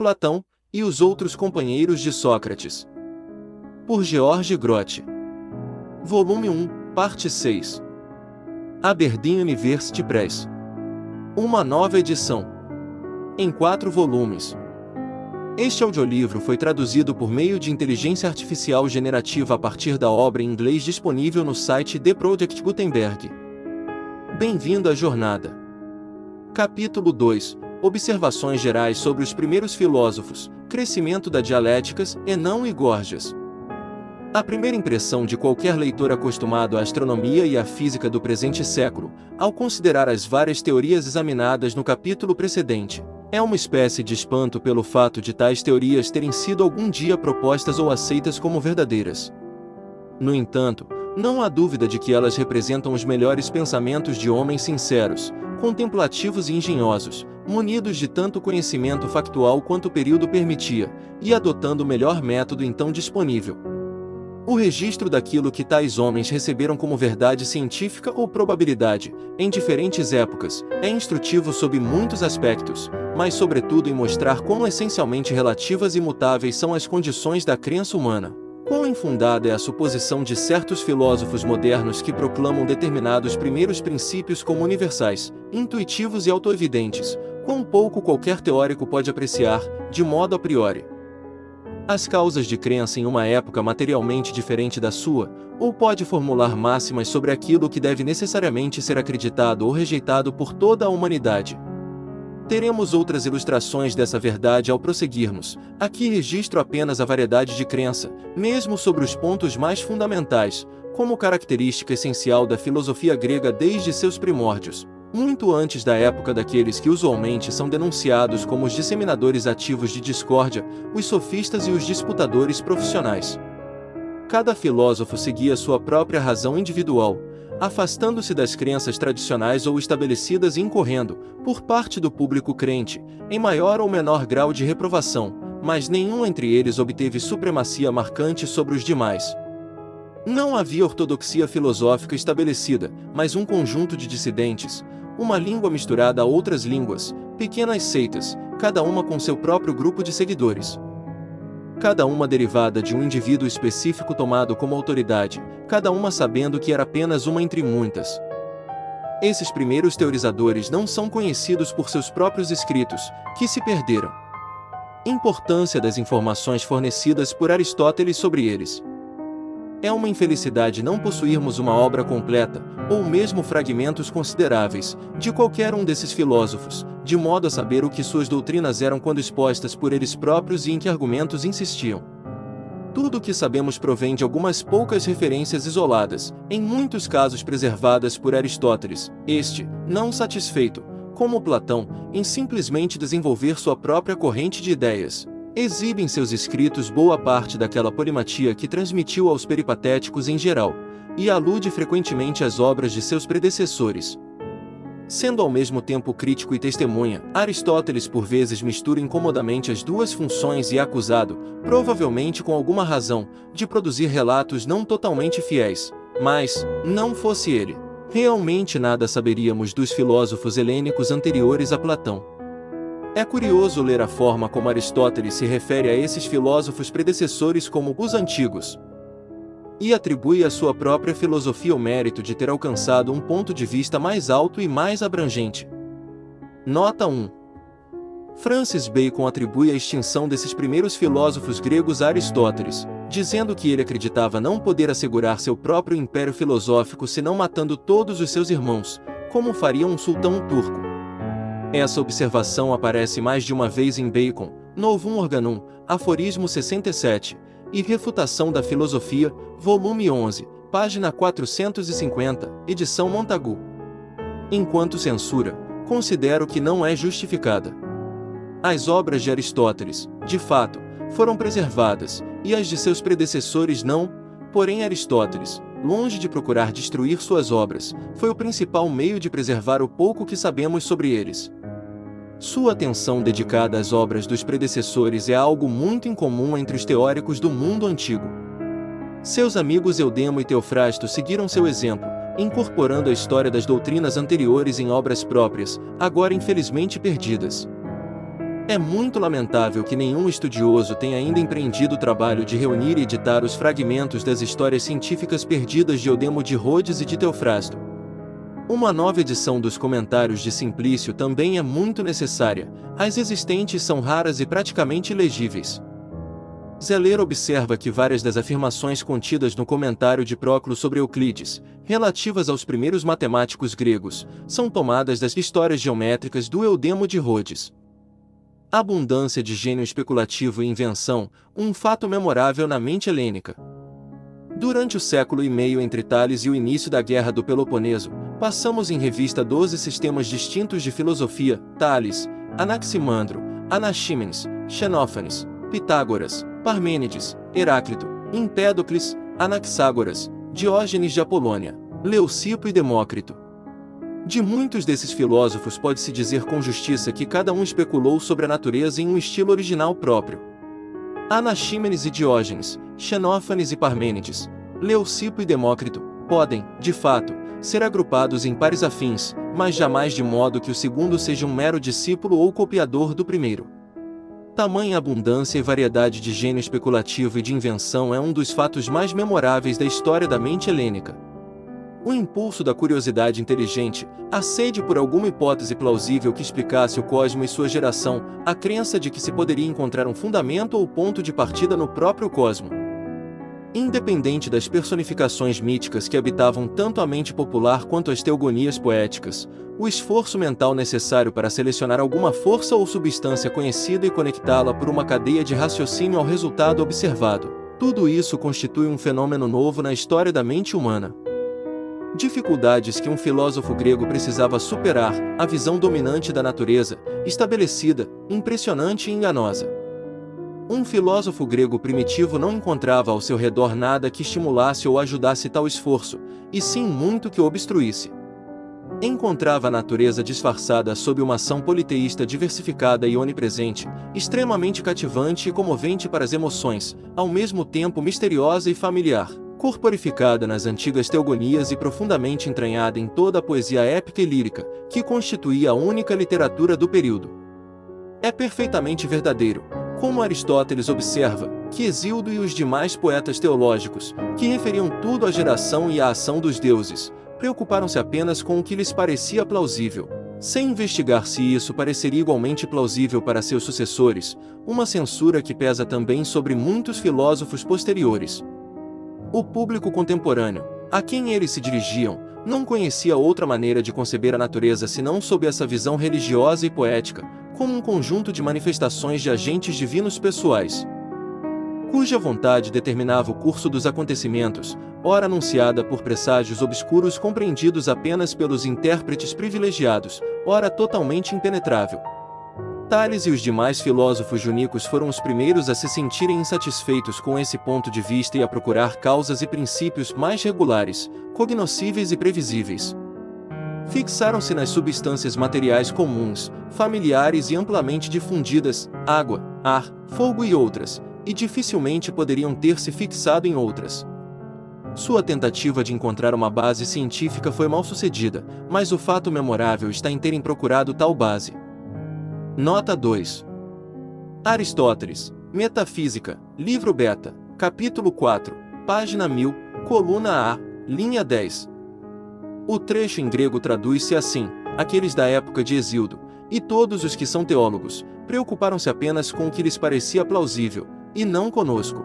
Platão e os outros companheiros de Sócrates. Por George Grote. Volume 1, Parte 6. Aberdeen University Press. Uma nova edição. Em 4 volumes. Este audiolivro foi traduzido por meio de inteligência artificial generativa a partir da obra em inglês disponível no site The Project Gutenberg. Bem-vindo à jornada. Capítulo 2. Observações gerais sobre os primeiros filósofos, crescimento da dialéticas, Enão e Górgias. A primeira impressão de qualquer leitor acostumado à astronomia e à física do presente século, ao considerar as várias teorias examinadas no capítulo precedente, é uma espécie de espanto pelo fato de tais teorias terem sido algum dia propostas ou aceitas como verdadeiras. No entanto, não há dúvida de que elas representam os melhores pensamentos de homens sinceros, contemplativos e engenhosos, munidos de tanto conhecimento factual quanto o período permitia, e adotando o melhor método então disponível. O registro daquilo que tais homens receberam como verdade científica ou probabilidade, em diferentes épocas, é instrutivo sob muitos aspectos, mas sobretudo em mostrar quão essencialmente relativas e mutáveis são as condições da crença humana. Quão infundada é a suposição de certos filósofos modernos que proclamam determinados primeiros princípios como universais, intuitivos e autoevidentes, quão pouco qualquer teórico pode apreciar, de modo a priori, as causas de crença em uma época materialmente diferente da sua, ou pode formular máximas sobre aquilo que deve necessariamente ser acreditado ou rejeitado por toda a humanidade. Teremos outras ilustrações dessa verdade ao prosseguirmos. Aqui registro apenas a variedade de crença, mesmo sobre os pontos mais fundamentais, como característica essencial da filosofia grega desde seus primórdios, muito antes da época daqueles que usualmente são denunciados como os disseminadores ativos de discórdia, os sofistas e os disputadores profissionais. Cada filósofo seguia sua própria razão individual, afastando-se das crenças tradicionais ou estabelecidas e incorrendo, por parte do público crente, em maior ou menor grau de reprovação, mas nenhum entre eles obteve supremacia marcante sobre os demais. Não havia ortodoxia filosófica estabelecida, mas um conjunto de dissidentes, uma língua misturada a outras línguas, pequenas seitas, cada uma com seu próprio grupo de seguidores. Cada uma derivada de um indivíduo específico tomado como autoridade, cada uma sabendo que era apenas uma entre muitas. Esses primeiros teorizadores não são conhecidos por seus próprios escritos, que se perderam. Importância das informações fornecidas por Aristóteles sobre eles. É uma infelicidade não possuirmos uma obra completa, ou mesmo fragmentos consideráveis, de qualquer um desses filósofos, de modo a saber o que suas doutrinas eram quando expostas por eles próprios e em que argumentos insistiam. Tudo o que sabemos provém de algumas poucas referências isoladas, em muitos casos preservadas por Aristóteles, este, não satisfeito, como Platão, em simplesmente desenvolver sua própria corrente de ideias, exibe em seus escritos boa parte daquela polimatia que transmitiu aos peripatéticos em geral, e alude frequentemente às obras de seus predecessores. Sendo ao mesmo tempo crítico e testemunha, Aristóteles por vezes mistura incomodamente as duas funções e é acusado, provavelmente com alguma razão, de produzir relatos não totalmente fiéis, mas, não fosse ele, realmente nada saberíamos dos filósofos helênicos anteriores a Platão. É curioso ler a forma como Aristóteles se refere a esses filósofos predecessores como os antigos, e atribui à sua própria filosofia o mérito de ter alcançado um ponto de vista mais alto e mais abrangente. Nota 1. Francis Bacon atribui a extinção desses primeiros filósofos gregos a Aristóteles, dizendo que ele acreditava não poder assegurar seu próprio império filosófico senão matando todos os seus irmãos, como faria um sultão turco. Essa observação aparece mais de uma vez em Bacon, Novum Organum, aforismo 67, e Refutação da Filosofia, volume 11, página 450, edição Montagu. Enquanto censura, considero que não é justificada. As obras de Aristóteles, de fato, foram preservadas, e as de seus predecessores não, porém Aristóteles, longe de procurar destruir suas obras, foi o principal meio de preservar o pouco que sabemos sobre eles. Sua atenção dedicada às obras dos predecessores é algo muito incomum entre os teóricos do mundo antigo. Seus amigos Eudemo e Teofrasto seguiram seu exemplo, incorporando a história das doutrinas anteriores em obras próprias, agora infelizmente perdidas. É muito lamentável que nenhum estudioso tenha ainda empreendido o trabalho de reunir e editar os fragmentos das histórias científicas perdidas de Eudemo de Rhodes e de Teofrasto. Uma nova edição dos comentários de Simplício também é muito necessária, as existentes são raras e praticamente ilegíveis. Zeller observa que várias das afirmações contidas no comentário de Próclo sobre Euclides, relativas aos primeiros matemáticos gregos, são tomadas das histórias geométricas do Eudemo de Rhodes. Abundância de gênio especulativo e invenção, um fato memorável na mente helênica. Durante o século e meio entre Tales e o início da Guerra do Peloponeso, passamos em revista 12 sistemas distintos de filosofia: Tales, Anaximandro, Anaxímenes, Xenófanes, Pitágoras, Parmênides, Heráclito, Empédocles, Anaxágoras, Diógenes de Apolônia, Leucipo e Demócrito. De muitos desses filósofos pode-se dizer com justiça que cada um especulou sobre a natureza em um estilo original próprio. Anaxímenes e Diógenes, Xenófanes e Parmênides, Leucipo e Demócrito, podem, de fato, ser agrupados em pares afins, mas jamais de modo que o segundo seja um mero discípulo ou copiador do primeiro. Tamanha abundância e variedade de gênio especulativo e de invenção é um dos fatos mais memoráveis da história da mente helênica. O impulso da curiosidade inteligente, a sede por alguma hipótese plausível que explicasse o cosmo e sua geração, a crença de que se poderia encontrar um fundamento ou ponto de partida no próprio cosmo. Independente das personificações míticas que habitavam tanto a mente popular quanto as teogonias poéticas, o esforço mental necessário para selecionar alguma força ou substância conhecida e conectá-la por uma cadeia de raciocínio ao resultado observado, tudo isso constitui um fenômeno novo na história da mente humana. Dificuldades que um filósofo grego precisava superar, a visão dominante da natureza, estabelecida, impressionante e enganosa. Um filósofo grego primitivo não encontrava ao seu redor nada que estimulasse ou ajudasse tal esforço, e sim muito que o obstruísse. Encontrava a natureza disfarçada sob uma ação politeísta diversificada e onipresente, extremamente cativante e comovente para as emoções, ao mesmo tempo misteriosa e familiar, corporificada nas antigas teogonias e profundamente entranhada em toda a poesia épica e lírica, que constituía a única literatura do período. É perfeitamente verdadeiro, como Aristóteles observa, que Hesíodo e os demais poetas teológicos, que referiam tudo à geração e à ação dos deuses, preocuparam-se apenas com o que lhes parecia plausível, sem investigar se isso pareceria igualmente plausível para seus sucessores, uma censura que pesa também sobre muitos filósofos posteriores. O público contemporâneo, a quem eles se dirigiam, não conhecia outra maneira de conceber a natureza senão sob essa visão religiosa e poética, como um conjunto de manifestações de agentes divinos pessoais, cuja vontade determinava o curso dos acontecimentos, ora anunciada por presságios obscuros compreendidos apenas pelos intérpretes privilegiados, ora totalmente impenetrável. Tales e os demais filósofos juníacos foram os primeiros a se sentirem insatisfeitos com esse ponto de vista e a procurar causas e princípios mais regulares, cognoscíveis e previsíveis. Fixaram-se nas substâncias materiais comuns, familiares e amplamente difundidas, água, ar, fogo e outras, e dificilmente poderiam ter se fixado em outras. Sua tentativa de encontrar uma base científica foi mal sucedida, mas o fato memorável está em terem procurado tal base. Nota 2. Aristóteles, Metafísica, Livro Beta, Capítulo 4, Página 1000, Coluna A, Linha 10. O trecho em grego traduz-se assim: aqueles da época de Hesíodo, e todos os que são teólogos, preocuparam-se apenas com o que lhes parecia plausível, e não conosco.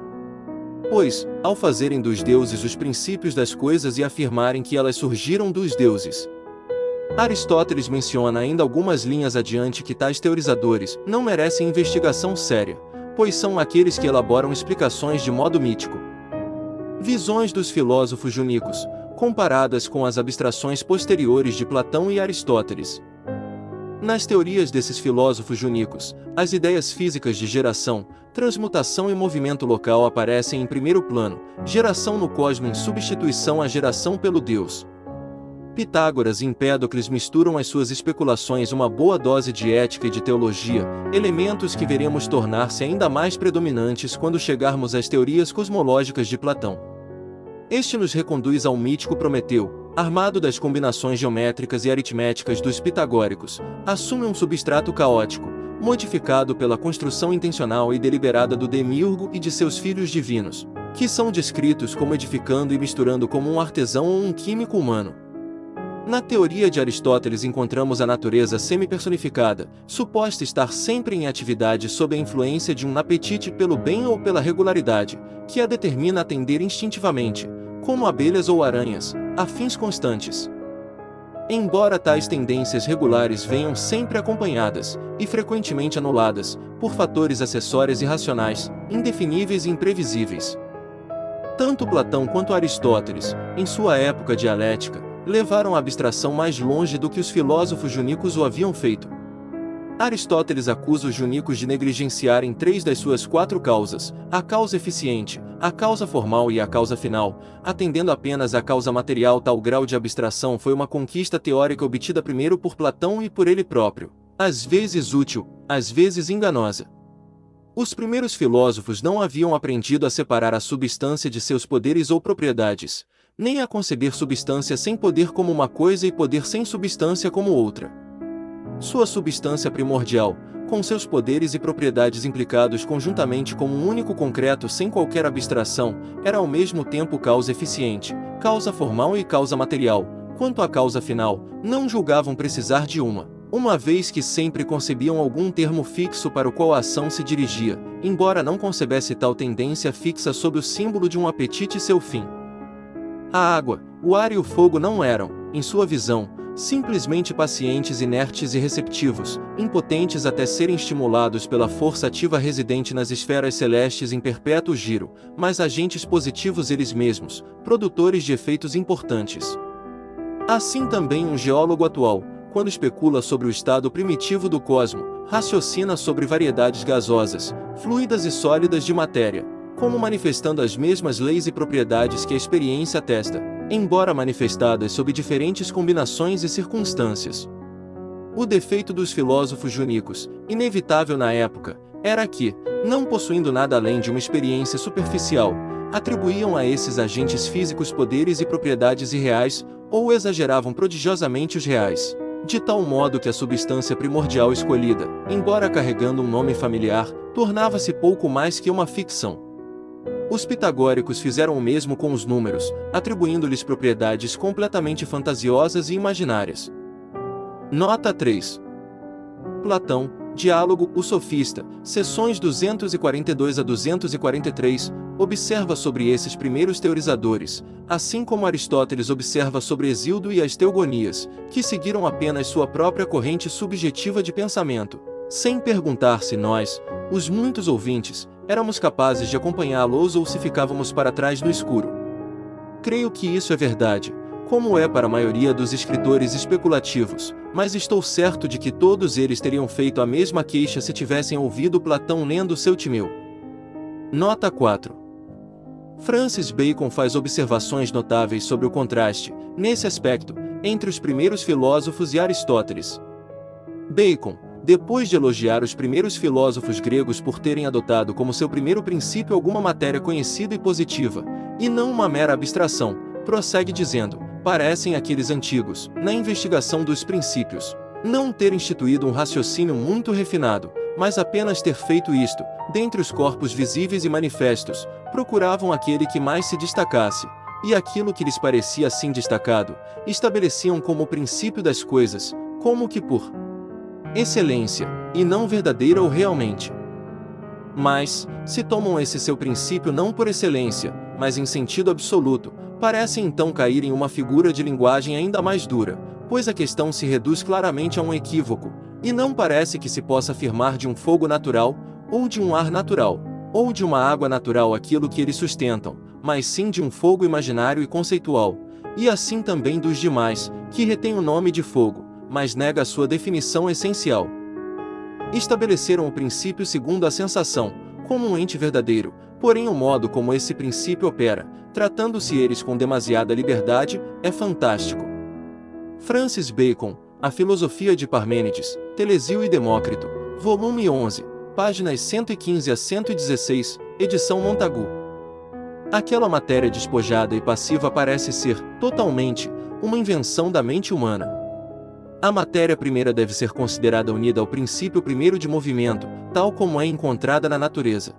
Pois, ao fazerem dos deuses os princípios das coisas e afirmarem que elas surgiram dos deuses, Aristóteles menciona ainda algumas linhas adiante que tais teorizadores não merecem investigação séria, pois são aqueles que elaboram explicações de modo mítico. Visões dos filósofos juníacos, comparadas com as abstrações posteriores de Platão e Aristóteles. Nas teorias desses filósofos juníacos, as ideias físicas de geração, transmutação e movimento local aparecem em primeiro plano, geração no cosmo em substituição à geração pelo Deus. Pitágoras e Empédocles misturam às suas especulações uma boa dose de ética e de teologia, elementos que veremos tornar-se ainda mais predominantes quando chegarmos às teorias cosmológicas de Platão. Este nos reconduz ao mítico Prometeu, armado das combinações geométricas e aritméticas dos pitagóricos, assume um substrato caótico, modificado pela construção intencional e deliberada do demiurgo e de seus filhos divinos, que são descritos como edificando e misturando como um artesão ou um químico humano. Na teoria de Aristóteles encontramos a natureza semi-personificada, suposta estar sempre em atividade sob a influência de um apetite pelo bem ou pela regularidade, que a determina a tender instintivamente, como abelhas ou aranhas, a fins constantes. Embora tais tendências regulares venham sempre acompanhadas, e frequentemente anuladas, por fatores acessórios irracionais, indefiníveis e imprevisíveis. Tanto Platão quanto Aristóteles, em sua época dialética, levaram a abstração mais longe do que os filósofos juníacos o haviam feito. Aristóteles acusa os juníacos de negligenciarem 3 das suas 4 causas, a causa eficiente, a causa formal e a causa final, atendendo apenas à causa material. Tal grau de abstração foi uma conquista teórica obtida primeiro por Platão e por ele próprio, às vezes útil, às vezes enganosa. Os primeiros filósofos não haviam aprendido a separar a substância de seus poderes ou propriedades, nem a conceber substância sem poder como uma coisa e poder sem substância como outra. Sua substância primordial, com seus poderes e propriedades implicados conjuntamente como um único concreto sem qualquer abstração, era ao mesmo tempo causa eficiente, causa formal e causa material. Quanto à causa final, não julgavam precisar de uma vez que sempre concebiam algum termo fixo para o qual a ação se dirigia, embora não concebesse tal tendência fixa sob o símbolo de um apetite seu fim. A água, o ar e o fogo não eram, em sua visão, simplesmente pacientes inertes e receptivos, impotentes até serem estimulados pela força ativa residente nas esferas celestes em perpétuo giro, mas agentes positivos eles mesmos, produtores de efeitos importantes. Assim também um geólogo atual, quando especula sobre o estado primitivo do cosmo, raciocina sobre variedades gasosas, fluidas e sólidas de matéria, como manifestando as mesmas leis e propriedades que a experiência atesta, embora manifestadas sob diferentes combinações e circunstâncias. O defeito dos filósofos juníacos, inevitável na época, era que, não possuindo nada além de uma experiência superficial, atribuíam a esses agentes físicos poderes e propriedades irreais, ou exageravam prodigiosamente os reais, de tal modo que a substância primordial escolhida, embora carregando um nome familiar, tornava-se pouco mais que uma ficção. Os pitagóricos fizeram o mesmo com os números, atribuindo-lhes propriedades completamente fantasiosas e imaginárias. Nota 3. Platão, Diálogo, o Sofista, seções 242 a 243, observa sobre esses primeiros teorizadores, assim como Aristóteles observa sobre Hesíodo e as Teogonias, que seguiram apenas sua própria corrente subjetiva de pensamento, sem perguntar se nós, os muitos ouvintes, éramos capazes de acompanhá-los ou se ficávamos para trás no escuro. Creio que isso é verdade, como é para a maioria dos escritores especulativos, mas estou certo de que todos eles teriam feito a mesma queixa se tivessem ouvido Platão lendo seu Timeu. Nota 4. Francis Bacon faz observações notáveis sobre o contraste, nesse aspecto, entre os primeiros filósofos e Aristóteles. Bacon, depois de elogiar os primeiros filósofos gregos por terem adotado como seu primeiro princípio alguma matéria conhecida e positiva, e não uma mera abstração, prossegue dizendo: parecem aqueles antigos, na investigação dos princípios, não ter instituído um raciocínio muito refinado, mas apenas ter feito isto, dentre os corpos visíveis e manifestos, procuravam aquele que mais se destacasse, e aquilo que lhes parecia assim destacado, estabeleciam como o princípio das coisas, como que por excelência, e não verdadeira ou realmente. Mas, se tomam esse seu princípio não por excelência, mas em sentido absoluto, parecem então cair em uma figura de linguagem ainda mais dura, pois a questão se reduz claramente a um equívoco, e não parece que se possa afirmar de um fogo natural, ou de um ar natural, ou de uma água natural aquilo que eles sustentam, mas sim de um fogo imaginário e conceitual, e assim também dos demais, que retém o nome de fogo, mas nega a sua definição essencial. Estabeleceram o princípio segundo a sensação, como um ente verdadeiro, porém o modo como esse princípio opera, tratando-se eles com demasiada liberdade, é fantástico. Francis Bacon, A Filosofia de Parmênides, Telesio e Demócrito, volume 11, páginas 115 a 116, edição Montagu. Aquela matéria despojada e passiva parece ser, totalmente, uma invenção da mente humana. A matéria-primeira deve ser considerada unida ao princípio primeiro de movimento, tal como é encontrada na natureza.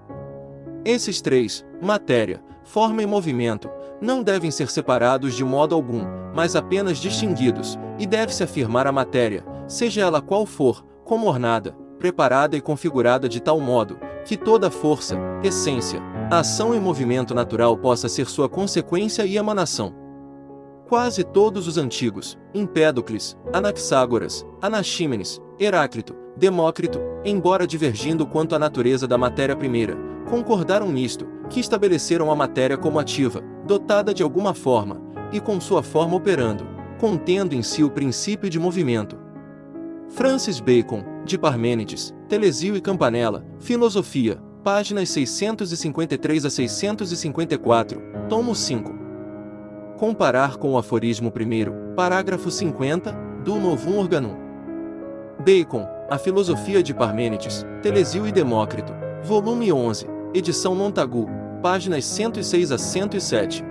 Esses três, matéria, forma e movimento, não devem ser separados de modo algum, mas apenas distinguidos, e deve-se afirmar a matéria, seja ela qual for, como ornada, preparada e configurada de tal modo, que toda força, essência, ação e movimento natural possa ser sua consequência e emanação. Quase todos os antigos, Empédocles, Anaxágoras, Anaxímenes, Heráclito, Demócrito, embora divergindo quanto à natureza da matéria-primeira, concordaram nisto, que estabeleceram a matéria como ativa, dotada de alguma forma, e com sua forma operando, contendo em si o princípio de movimento. Francis Bacon, de Parmênides, Telesio e Campanella, Filosofia, páginas 653 a 654, tomo 5. Comparar com o aforismo 1º, parágrafo 50, do Novum Organum. Bacon, A Filosofia de Parmênides, Telesio e Demócrito, volume 11, edição Montagu, páginas 106 a 107.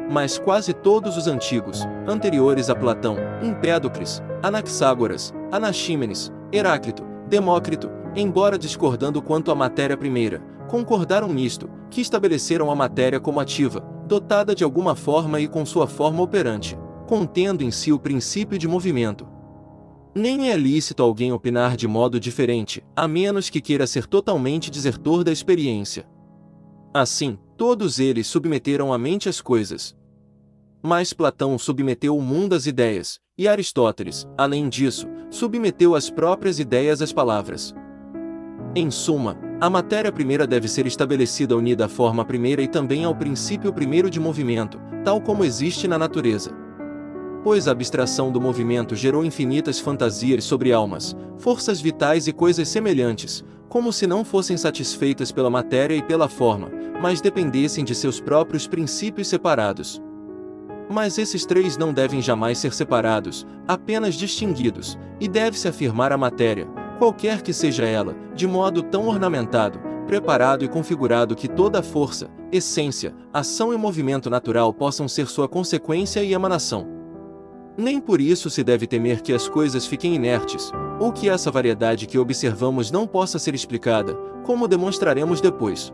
Mas quase todos os antigos, anteriores a Platão, Empédocles, Anaxágoras, Anaxímenes, Heráclito, Demócrito, embora discordando quanto à matéria-primeira, concordaram nisto, que estabeleceram a matéria como ativa, dotada de alguma forma e com sua forma operante, contendo em si o princípio de movimento. Nem é lícito alguém opinar de modo diferente, a menos que queira ser totalmente desertor da experiência. Assim, todos eles submeteram a mente às coisas. Mas Platão submeteu o mundo às ideias, e Aristóteles, além disso, submeteu as próprias ideias às palavras. Em suma, a matéria-primeira deve ser estabelecida unida à forma primeira e também ao princípio primeiro de movimento, tal como existe na natureza. Pois a abstração do movimento gerou infinitas fantasias sobre almas, forças vitais e coisas semelhantes, como se não fossem satisfeitas pela matéria e pela forma, mas dependessem de seus próprios princípios separados. Mas esses três não devem jamais ser separados, apenas distinguidos, e deve-se afirmar a matéria, qualquer que seja ela, de modo tão ornamentado, preparado e configurado que toda a força, essência, ação e movimento natural possam ser sua consequência e emanação. Nem por isso se deve temer que as coisas fiquem inertes, ou que essa variedade que observamos não possa ser explicada, como demonstraremos depois.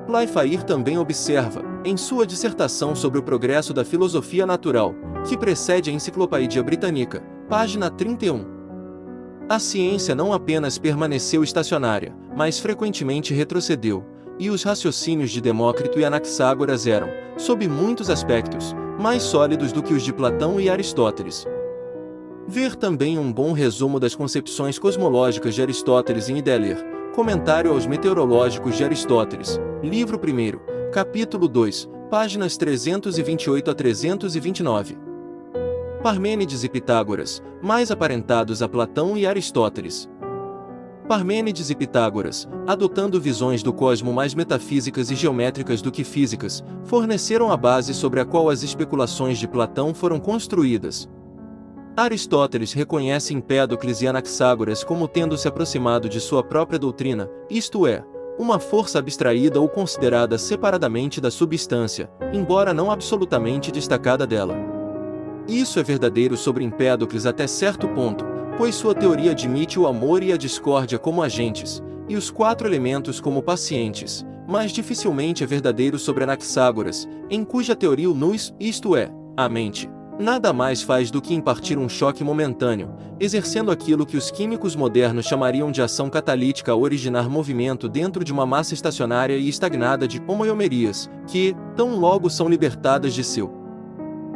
Playfair também observa, em sua dissertação sobre o progresso da filosofia natural, que precede a Enciclopédia Britânica, página 31. A ciência não apenas permaneceu estacionária, mas frequentemente retrocedeu, e os raciocínios de Demócrito e Anaxágoras eram, sob muitos aspectos, mais sólidos do que os de Platão e Aristóteles. Ver também um bom resumo das concepções cosmológicas de Aristóteles em Ideler, Comentário aos Meteorológicos de Aristóteles, livro 1º, capítulo 2, páginas 328 a 329. Parmênides e Pitágoras, mais aparentados a Platão e Aristóteles. Parmênides e Pitágoras, adotando visões do cosmo mais metafísicas e geométricas do que físicas, forneceram a base sobre a qual as especulações de Platão foram construídas. Aristóteles reconhece Empédocles e Anaxágoras como tendo se aproximado de sua própria doutrina, isto é, uma força abstraída ou considerada separadamente da substância, embora não absolutamente destacada dela. Isso é verdadeiro sobre Empédocles até certo ponto, pois sua teoria admite o amor e a discórdia como agentes, e os quatro elementos como pacientes, mas dificilmente é verdadeiro sobre Anaxágoras, em cuja teoria o nous, isto é, a mente, nada mais faz do que impartir um choque momentâneo, exercendo aquilo que os químicos modernos chamariam de ação catalítica a originar movimento dentro de uma massa estacionária e estagnada de homoiomerias, que, tão logo são libertadas de seu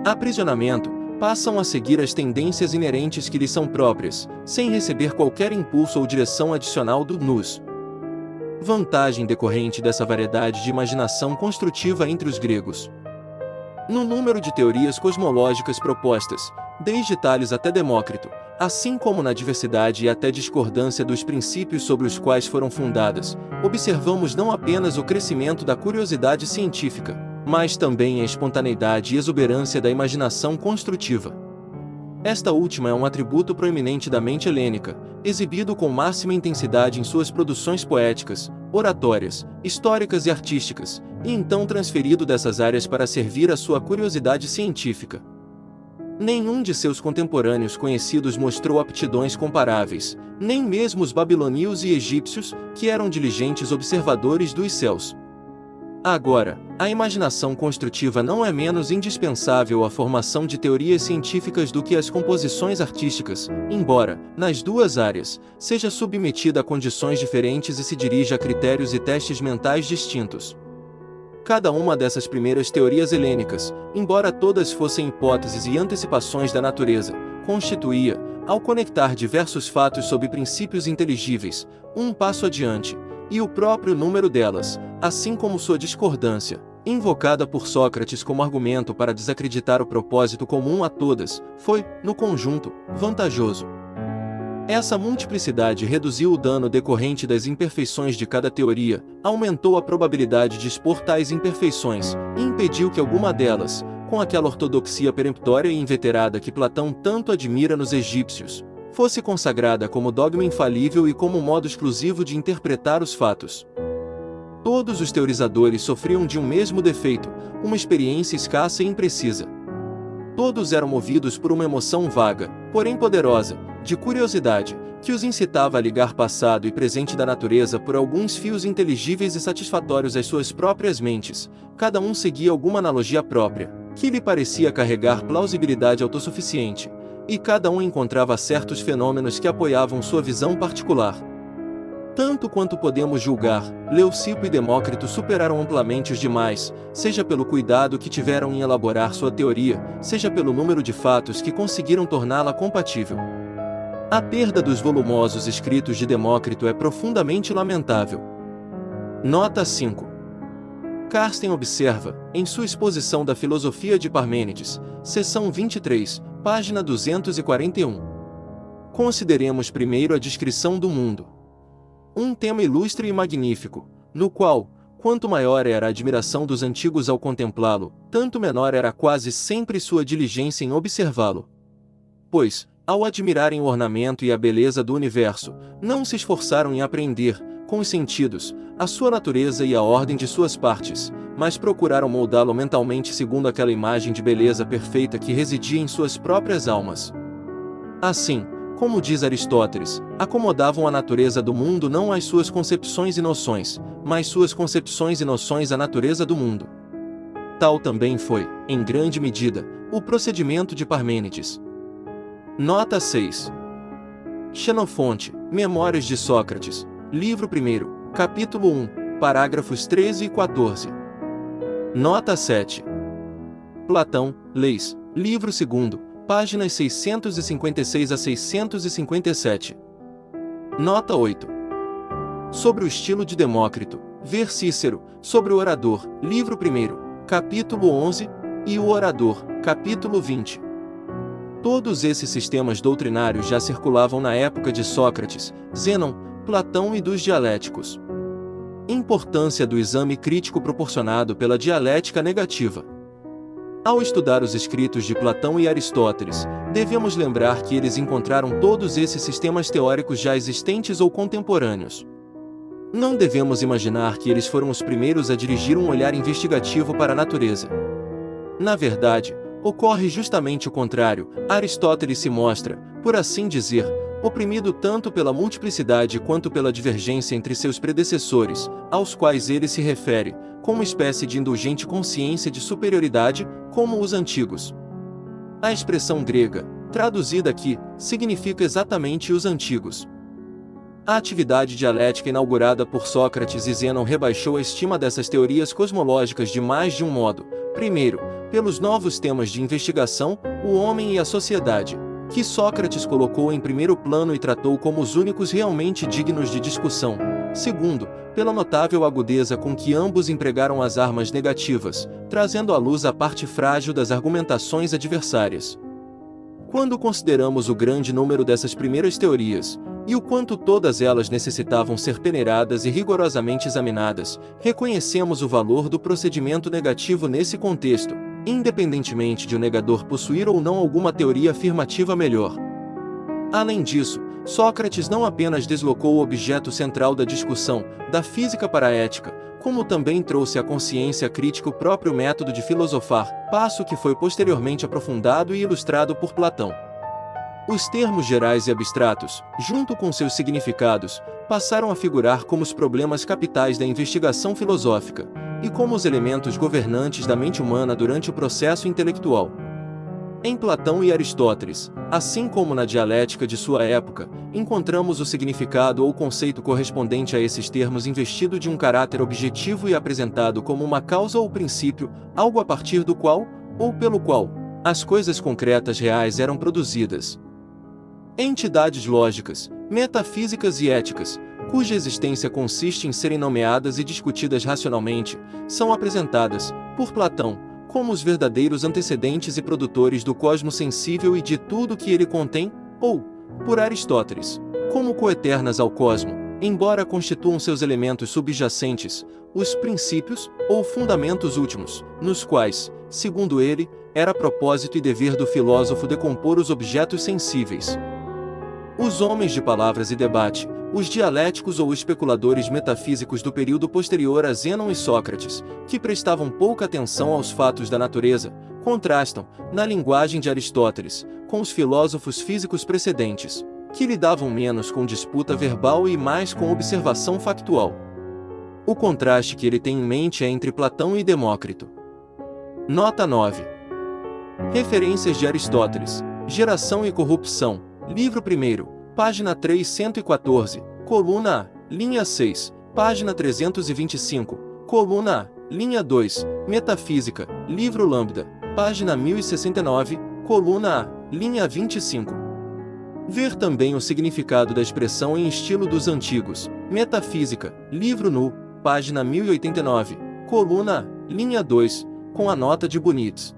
aprisionamento, passam a seguir as tendências inerentes que lhes são próprias, sem receber qualquer impulso ou direção adicional do nous. Vantagem decorrente dessa variedade de imaginação construtiva entre os gregos. No número de teorias cosmológicas propostas, desde Tales até Demócrito, assim como na diversidade e até discordância dos princípios sobre os quais foram fundadas, observamos não apenas o crescimento da curiosidade científica, mas também a espontaneidade e exuberância da imaginação construtiva. Esta última é um atributo proeminente da mente helênica, exibido com máxima intensidade em suas produções poéticas, oratórias, históricas e artísticas, e então transferido dessas áreas para servir à sua curiosidade científica. Nenhum de seus contemporâneos conhecidos mostrou aptidões comparáveis, nem mesmo os babilônios e egípcios, que eram diligentes observadores dos céus. Agora, a imaginação construtiva não é menos indispensável à formação de teorias científicas do que as composições artísticas, embora, nas duas áreas, seja submetida a condições diferentes e se dirija a critérios e testes mentais distintos. Cada uma dessas primeiras teorias helênicas, embora todas fossem hipóteses e antecipações da natureza, constituía, ao conectar diversos fatos sob princípios inteligíveis, um passo adiante, e o próprio número delas, assim como sua discordância, invocada por Sócrates como argumento para desacreditar o propósito comum a todas, foi, no conjunto, vantajoso. Essa multiplicidade reduziu o dano decorrente das imperfeições de cada teoria, aumentou a probabilidade de expor tais imperfeições, e impediu que alguma delas, com aquela ortodoxia peremptória e inveterada que Platão tanto admira nos egípcios, fosse consagrada como dogma infalível e como modo exclusivo de interpretar os fatos. Todos os teorizadores sofriam de um mesmo defeito, uma experiência escassa e imprecisa. Todos eram movidos por uma emoção vaga, porém poderosa, de curiosidade, que os incitava a ligar passado e presente da natureza por alguns fios inteligíveis e satisfatórios às suas próprias mentes. Cada um seguia alguma analogia própria, que lhe parecia carregar plausibilidade autossuficiente, e cada um encontrava certos fenômenos que apoiavam sua visão particular. Tanto quanto podemos julgar, Leucipo e Demócrito superaram amplamente os demais, seja pelo cuidado que tiveram em elaborar sua teoria, seja pelo número de fatos que conseguiram torná-la compatível. A perda dos volumosos escritos de Demócrito é profundamente lamentável. Nota 5. Carsten observa, em sua exposição da Filosofia de Parmênides, seção 23, página 241. Consideremos primeiro a descrição do mundo. Um tema ilustre e magnífico, no qual, quanto maior era a admiração dos antigos ao contemplá-lo, tanto menor era quase sempre sua diligência em observá-lo. Pois, ao admirarem o ornamento e a beleza do universo, não se esforçaram em apreender, com os sentidos, a sua natureza e a ordem de suas partes, mas procuraram moldá-lo mentalmente segundo aquela imagem de beleza perfeita que residia em suas próprias almas. Assim, como diz Aristóteles, acomodavam a natureza do mundo não às suas concepções e noções, mas suas concepções e noções à natureza do mundo. Tal também foi, em grande medida, o procedimento de Parmênides. Nota 6. Xenofonte, Memórias de Sócrates, livro 1, capítulo 1, parágrafos 13 e 14. Nota 7. Platão, Leis, livro 2, páginas 656 a 657. Nota 8. Sobre o estilo de Demócrito, ver Cícero, sobre o Orador, livro 1, capítulo 11, e o Orador, capítulo 20. Todos esses sistemas doutrinários já circulavam na época de Sócrates, Zênon, Platão e dos dialéticos. Importância do exame crítico proporcionado pela dialética negativa. Ao estudar os escritos de Platão e Aristóteles, devemos lembrar que eles encontraram todos esses sistemas teóricos já existentes ou contemporâneos. Não devemos imaginar que eles foram os primeiros a dirigir um olhar investigativo para a natureza. Na verdade, ocorre justamente o contrário. Aristóteles se mostra, por assim dizer, oprimido tanto pela multiplicidade quanto pela divergência entre seus predecessores, aos quais ele se refere, com uma espécie de indulgente consciência de superioridade, como os antigos. A expressão grega, traduzida aqui, significa exatamente os antigos. A atividade dialética inaugurada por Sócrates e Zênon rebaixou a estima dessas teorias cosmológicas de mais de um modo. Primeiro, pelos novos temas de investigação, o homem e a sociedade, que Sócrates colocou em primeiro plano e tratou como os únicos realmente dignos de discussão. Segundo, pela notável agudeza com que ambos empregaram as armas negativas, trazendo à luz a parte frágil das argumentações adversárias. Quando consideramos o grande número dessas primeiras teorias, e o quanto todas elas necessitavam ser peneiradas e rigorosamente examinadas, reconhecemos o valor do procedimento negativo nesse contexto, independentemente de o negador possuir ou não alguma teoria afirmativa melhor. Além disso, Sócrates não apenas deslocou o objeto central da discussão, da física para a ética, como também trouxe à consciência crítica o próprio método de filosofar, passo que foi posteriormente aprofundado e ilustrado por Platão. Os termos gerais e abstratos, junto com seus significados, passaram a figurar como os problemas capitais da investigação filosófica, e como os elementos governantes da mente humana durante o processo intelectual. Em Platão e Aristóteles, assim como na dialética de sua época, encontramos o significado ou conceito correspondente a esses termos investido de um caráter objetivo e apresentado como uma causa ou princípio, algo a partir do qual, ou pelo qual, as coisas concretas reais eram produzidas. Entidades lógicas, metafísicas e éticas, cuja existência consiste em serem nomeadas e discutidas racionalmente, são apresentadas, por Platão, como os verdadeiros antecedentes e produtores do cosmos sensível e de tudo que ele contém, ou, por Aristóteles, como coeternas ao cosmo, embora constituam seus elementos subjacentes, os princípios, ou fundamentos últimos, nos quais, segundo ele, era propósito e dever do filósofo decompor os objetos sensíveis. Os homens de palavras e debate, os dialéticos ou especuladores metafísicos do período posterior a Zênon e Sócrates, que prestavam pouca atenção aos fatos da natureza, contrastam, na linguagem de Aristóteles, com os filósofos físicos precedentes, que lidavam menos com disputa verbal e mais com observação factual. O contraste que ele tem em mente é entre Platão e Demócrito. Nota 9. Referências de Aristóteles, Geração e Corrupção, livro 1º, página 314, coluna A, linha 6, página 325, coluna A, linha 2, Metafísica, livro Lambda, página 1069, coluna A, linha 25. Ver também o significado da expressão em estilo dos antigos, Metafísica, livro Nu, página 1089, coluna A, linha 2, com a nota de Bunitz.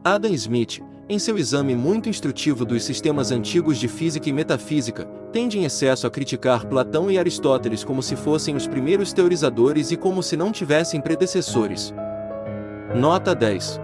Adam Smith, em seu exame muito instrutivo dos sistemas antigos de física e metafísica, tende em excesso a criticar Platão e Aristóteles como se fossem os primeiros teorizadores e como se não tivessem predecessores. Nota 10.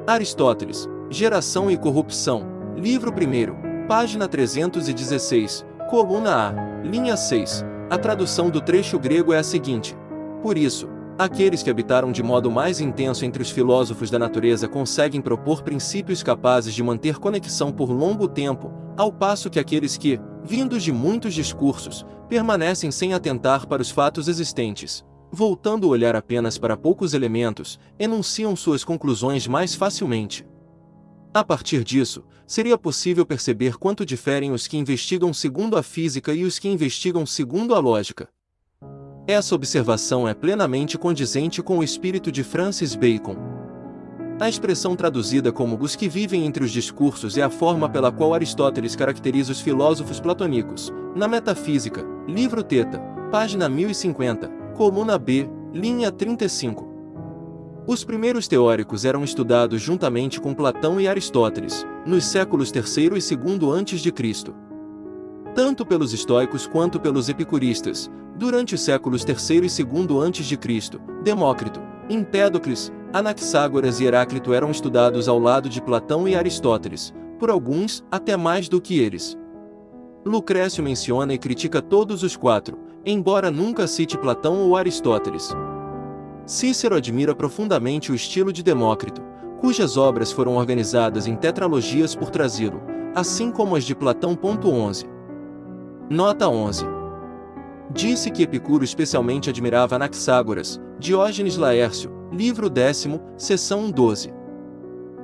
Aristóteles, Geração e Corrupção, livro 1º, página 316, coluna A, linha 6. A tradução do trecho grego é a seguinte: por isso, aqueles que habitaram de modo mais intenso entre os filósofos da natureza conseguem propor princípios capazes de manter conexão por longo tempo, ao passo que aqueles que, vindos de muitos discursos, permanecem sem atentar para os fatos existentes, voltando o olhar apenas para poucos elementos, enunciam suas conclusões mais facilmente. A partir disso, seria possível perceber quanto diferem os que investigam segundo a física e os que investigam segundo a lógica. Essa observação é plenamente condizente com o espírito de Francis Bacon. A expressão traduzida como os que vivem entre os discursos é a forma pela qual Aristóteles caracteriza os filósofos platônicos, na Metafísica, livro Teta, página 1050, coluna B, linha 35. Os primeiros teóricos eram estudados juntamente com Platão e Aristóteles, nos séculos III e II a.C. Tanto pelos estoicos quanto pelos epicuristas, durante os séculos III e II a.C., Demócrito, Empédocles, Anaxágoras e Heráclito eram estudados ao lado de Platão e Aristóteles, por alguns, até mais do que eles. Lucrécio menciona e critica todos os quatro, embora nunca cite Platão ou Aristóteles. Cícero admira profundamente o estilo de Demócrito, cujas obras foram organizadas em tetralogias por trazê-lo, assim como as de Platão. 11. Nota 11. Disse que Epicuro especialmente admirava Anaxágoras, Diógenes Laércio, livro 10º, seção 12.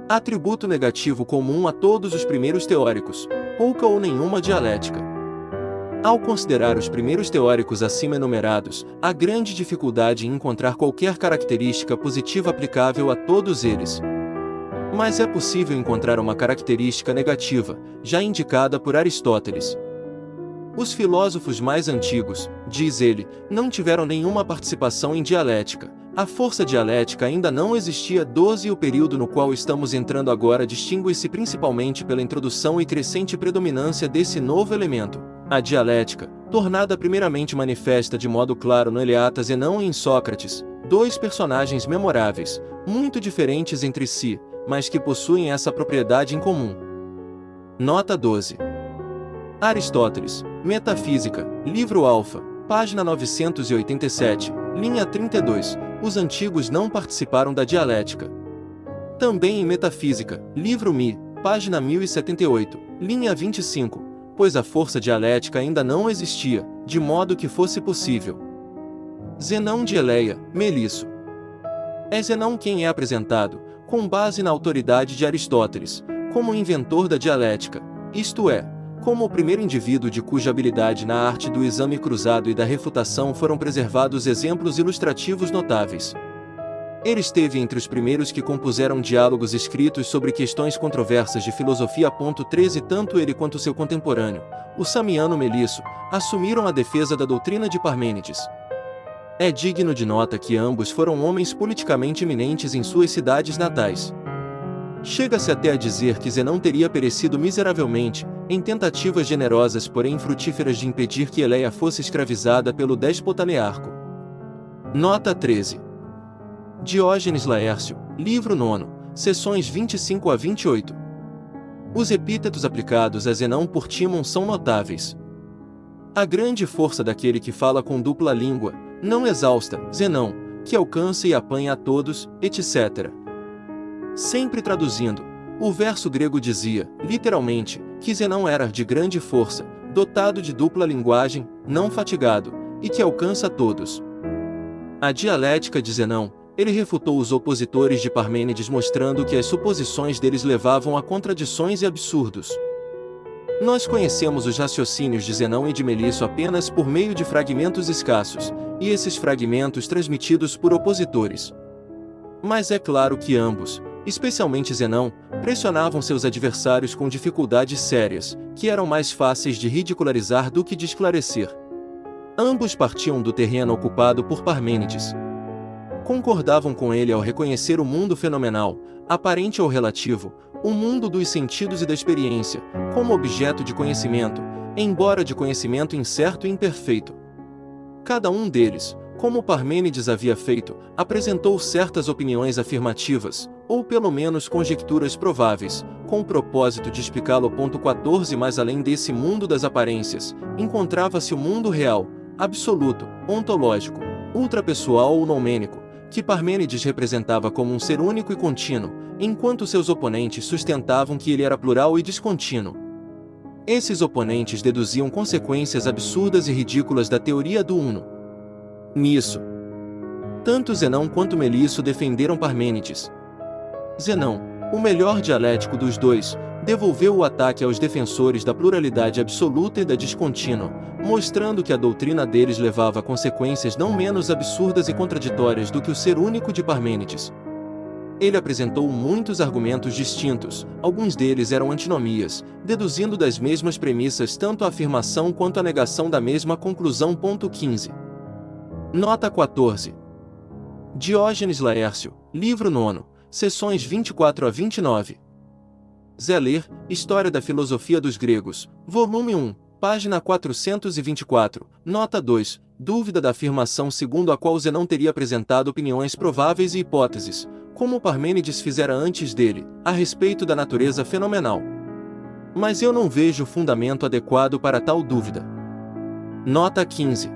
Atributo negativo comum a todos os primeiros teóricos, pouca ou nenhuma dialética. Ao considerar os primeiros teóricos acima enumerados, há grande dificuldade em encontrar qualquer característica positiva aplicável a todos eles. Mas é possível encontrar uma característica negativa, já indicada por Aristóteles. Os filósofos mais antigos, diz ele, não tiveram nenhuma participação em dialética. A força dialética ainda não existia. E o período no qual estamos entrando agora distingue-se principalmente pela introdução e crescente predominância desse novo elemento, a dialética, tornada primeiramente manifesta de modo claro no Eleatas e não em Sócrates, dois personagens memoráveis, muito diferentes entre si, mas que possuem essa propriedade em comum. Nota 12. Aristóteles, Metafísica, livro Alfa, página 987, linha 32, os antigos não participaram da dialética. Também em Metafísica, livro Mi, página 1078, linha 25, pois a força dialética ainda não existia, de modo que fosse possível. Zenão de Eleia, Melisso. É Zenão quem é apresentado, com base na autoridade de Aristóteles, como o inventor da dialética, isto é, como o primeiro indivíduo de cuja habilidade na arte do exame cruzado e da refutação foram preservados exemplos ilustrativos notáveis. Ele esteve entre os primeiros que compuseram diálogos escritos sobre questões controversas de filosofia. 13 Tanto ele quanto seu contemporâneo, o samiano Melisso, assumiram a defesa da doutrina de Parmênides. É digno de nota que ambos foram homens politicamente eminentes em suas cidades natais. Chega-se até a dizer que Zenão teria perecido miseravelmente, em tentativas generosas porém infrutíferas de impedir que Eleia fosse escravizada pelo déspota Nearco. Nota 13. Diógenes Laércio, livro 9, seções 25 a 28. Os epítetos aplicados a Zenão por Timon são notáveis. A grande força daquele que fala com dupla língua, não exausta, Zenão, que alcança e apanha a todos, etc. Sempre traduzindo, o verso grego dizia, literalmente, que Zenão era de grande força, dotado de dupla linguagem, não fatigado, e que alcança a todos. A dialética de Zenão, ele refutou os opositores de Parmênides mostrando que as suposições deles levavam a contradições e absurdos. Nós conhecemos os raciocínios de Zenão e de Melisso apenas por meio de fragmentos escassos, e esses fragmentos transmitidos por opositores. Mas é claro que ambos, especialmente Zenão, pressionavam seus adversários com dificuldades sérias, que eram mais fáceis de ridicularizar do que de esclarecer. Ambos partiam do terreno ocupado por Parmênides. Concordavam com ele ao reconhecer o mundo fenomenal, aparente ou relativo, o mundo dos sentidos e da experiência, como objeto de conhecimento, embora de conhecimento incerto e imperfeito. Cada um deles, como Parmênides havia feito, apresentou certas opiniões afirmativas, ou pelo menos conjecturas prováveis, com o propósito de explicá-lo. 14 Mais além desse mundo das aparências, encontrava-se o mundo real, absoluto, ontológico, ultrapessoal ou noumênico, que Parmênides representava como um ser único e contínuo, enquanto seus oponentes sustentavam que ele era plural e descontínuo. Esses oponentes deduziam consequências absurdas e ridículas da teoria do uno. Nisso, tanto Zenão quanto Melisso defenderam Parmênides. Zenão, o melhor dialético dos dois, devolveu o ataque aos defensores da pluralidade absoluta e da descontínua, mostrando que a doutrina deles levava a consequências não menos absurdas e contraditórias do que o ser único de Parmênides. Ele apresentou muitos argumentos distintos, alguns deles eram antinomias, deduzindo das mesmas premissas tanto a afirmação quanto a negação da mesma conclusão. 15. Nota 14. Diógenes Laércio, livro 9, seções 24 a 29. Zeller, História da Filosofia dos Gregos, volume 1, página 424, nota 2, dúvida da afirmação segundo a qual Zenão teria apresentado opiniões prováveis e hipóteses, como Parmênides fizera antes dele, a respeito da natureza fenomenal. Mas eu não vejo fundamento adequado para tal dúvida. Nota 15.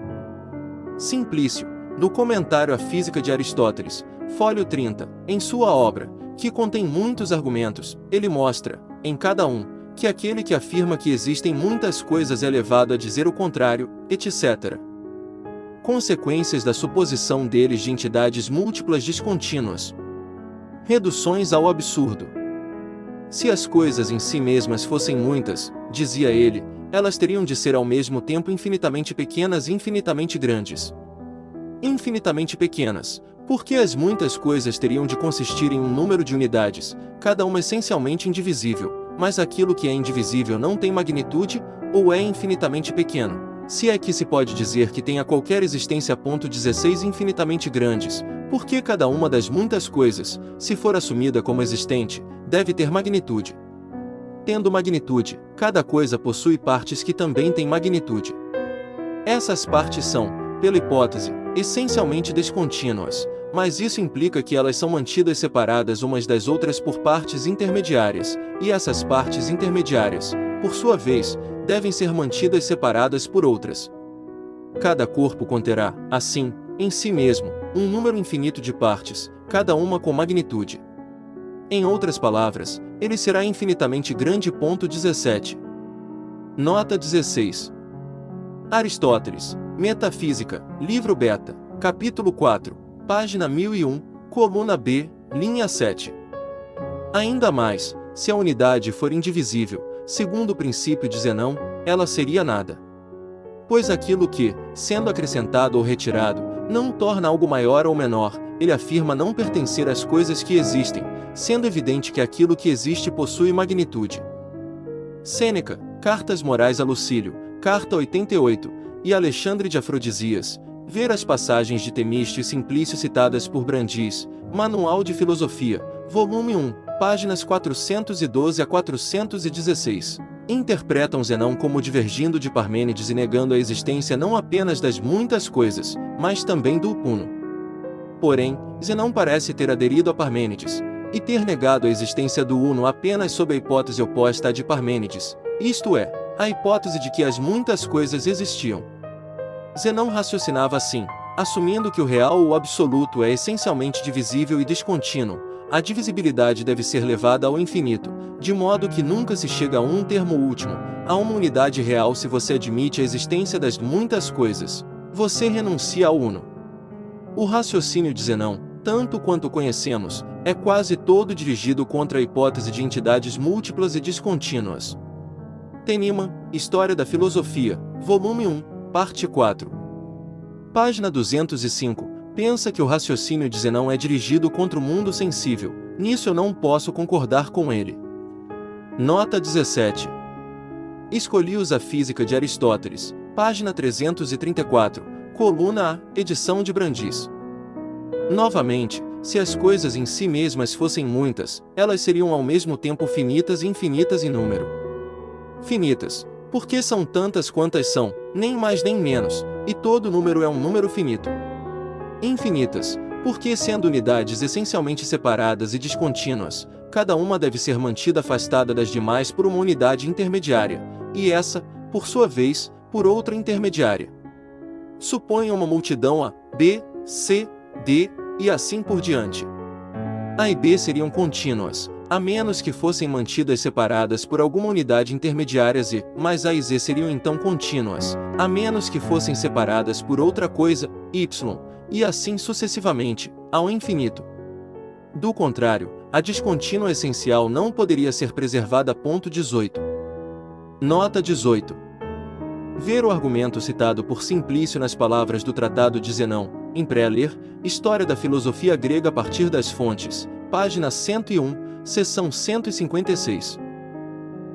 Simplício, no comentário à Física de Aristóteles, fólio 30, em sua obra, que contém muitos argumentos, ele mostra, em cada um, que aquele que afirma que existem muitas coisas é levado a dizer o contrário, etc. Consequências da suposição deles de entidades múltiplas descontínuas. Reduções ao absurdo. Se as coisas em si mesmas fossem muitas, dizia ele, elas teriam de ser ao mesmo tempo infinitamente pequenas e infinitamente grandes. Infinitamente pequenas, porque as muitas coisas teriam de consistir em um número de unidades, cada uma essencialmente indivisível, mas aquilo que é indivisível não tem magnitude, ou é infinitamente pequeno, se é que se pode dizer que tenha qualquer existência. 16 Infinitamente grandes, porque cada uma das muitas coisas, se for assumida como existente, deve ter magnitude. Tendo magnitude, cada coisa possui partes que também têm magnitude. Essas partes são, pela hipótese, essencialmente descontínuas, mas isso implica que elas são mantidas separadas umas das outras por partes intermediárias, e essas partes intermediárias, por sua vez, devem ser mantidas separadas por outras. Cada corpo conterá, assim, em si mesmo, um número infinito de partes, cada uma com magnitude. Em outras palavras, ele será infinitamente grande. 17. Nota 16. Aristóteles, Metafísica, livro Beta, capítulo 4, página 1001, coluna B, linha 7. Ainda mais, se a unidade for indivisível, segundo o princípio de Zenão, ela seria nada. Pois aquilo que, sendo acrescentado ou retirado, não torna algo maior ou menor, ele afirma não pertencer às coisas que existem, sendo evidente que aquilo que existe possui magnitude. Sêneca, Cartas Morais a Lucílio, carta 88, e Alexandre de Afrodisias, ver as passagens de Temístio e Simplício citadas por Brandis, Manual de Filosofia, volume 1, páginas 412 a 416. Interpretam Zenão como divergindo de Parmênides e negando a existência não apenas das muitas coisas, mas também do uno. Porém, Zenão parece ter aderido a Parmênides, e ter negado a existência do uno apenas sob a hipótese oposta à de Parmênides, isto é, a hipótese de que as muitas coisas existiam. Zenão raciocinava assim, assumindo que o real ou absoluto é essencialmente divisível e descontínuo, a divisibilidade deve ser levada ao infinito, de modo que nunca se chega a um termo último, a uma unidade real. Se você admite a existência das muitas coisas, você renuncia ao uno. O raciocínio de Zenão, tanto quanto conhecemos, é quase todo dirigido contra a hipótese de entidades múltiplas e descontínuas. Tennyman, História da Filosofia, volume 1, parte 4. Página 205. Pensa que o raciocínio de Zenão é dirigido contra o mundo sensível. Nisso eu não posso concordar com ele. Nota 17. Escolhi-os a Física de Aristóteles, página 334, coluna A, edição de Brandis. Novamente, se as coisas em si mesmas fossem muitas, elas seriam ao mesmo tempo finitas e infinitas em número. Finitas, porque são tantas quantas são, nem mais nem menos, e todo número é um número finito. Infinitas, porque sendo unidades essencialmente separadas e descontínuas, cada uma deve ser mantida afastada das demais por uma unidade intermediária, e essa, por sua vez, por outra intermediária. Suponha uma multidão A, B, C, D, e assim por diante. A e B seriam contínuas, a menos que fossem mantidas separadas por alguma unidade intermediária Z, mas A e Z seriam então contínuas, a menos que fossem separadas por outra coisa, Y, e assim sucessivamente, ao infinito. Do contrário, a descontínua essencial não poderia ser preservada. 18. Nota 18. Ver o argumento citado por Simplício nas palavras do Tratado de Zenão, em pré-ler, História da Filosofia Grega a partir das fontes, página 101, seção 156.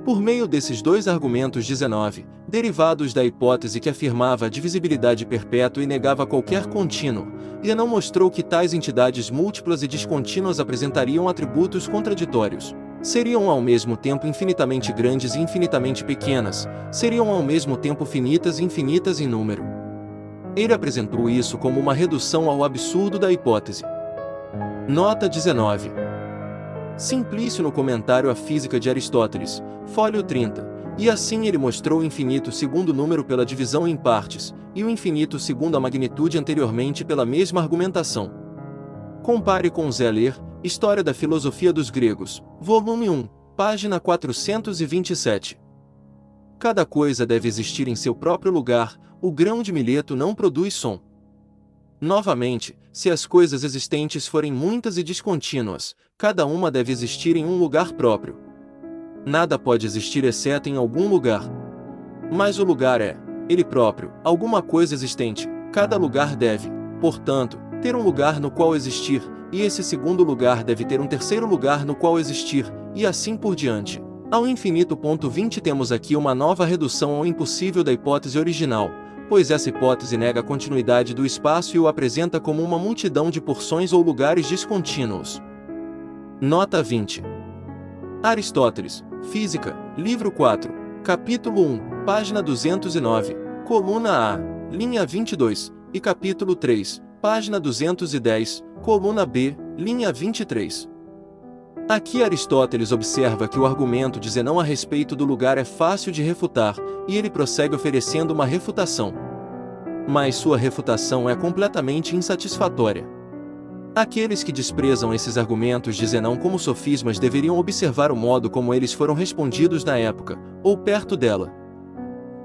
Por meio desses dois argumentos 19, derivados da hipótese que afirmava a divisibilidade perpétua e negava qualquer contínuo, Zenão mostrou que tais entidades múltiplas e descontínuas apresentariam atributos contraditórios. Seriam ao mesmo tempo infinitamente grandes e infinitamente pequenas, seriam ao mesmo tempo finitas e infinitas em número. Ele apresentou isso como uma redução ao absurdo da hipótese. Nota 19. Simplício no comentário à Física de Aristóteles, fólio 30, e assim ele mostrou o infinito segundo o número pela divisão em partes, e o infinito segundo a magnitude anteriormente pela mesma argumentação. Compare com Zeller, História da Filosofia dos Gregos, volume 1, página 427. Cada coisa deve existir em seu próprio lugar, o grão de milheto não produz som. Novamente, se as coisas existentes forem muitas e descontínuas, cada uma deve existir em um lugar próprio. Nada pode existir exceto em algum lugar. Mas o lugar é, ele próprio, alguma coisa existente. Cada lugar deve, portanto, ter um lugar no qual existir, e esse segundo lugar deve ter um terceiro lugar no qual existir, e assim por diante. Ao infinito. 20 Temos aqui uma nova redução ao impossível da hipótese original, pois essa hipótese nega a continuidade do espaço e o apresenta como uma multidão de porções ou lugares descontínuos. Nota 20. Aristóteles, Física, livro 4, capítulo 1, página 209, coluna A, linha 22, e capítulo 3, página 210, coluna B, linha 23. Aqui Aristóteles observa que o argumento de Zenão a respeito do lugar é fácil de refutar, e ele prossegue oferecendo uma refutação. Mas sua refutação é completamente insatisfatória. Aqueles que desprezam esses argumentos de Zenão como sofismas deveriam observar o modo como eles foram respondidos na época, ou perto dela.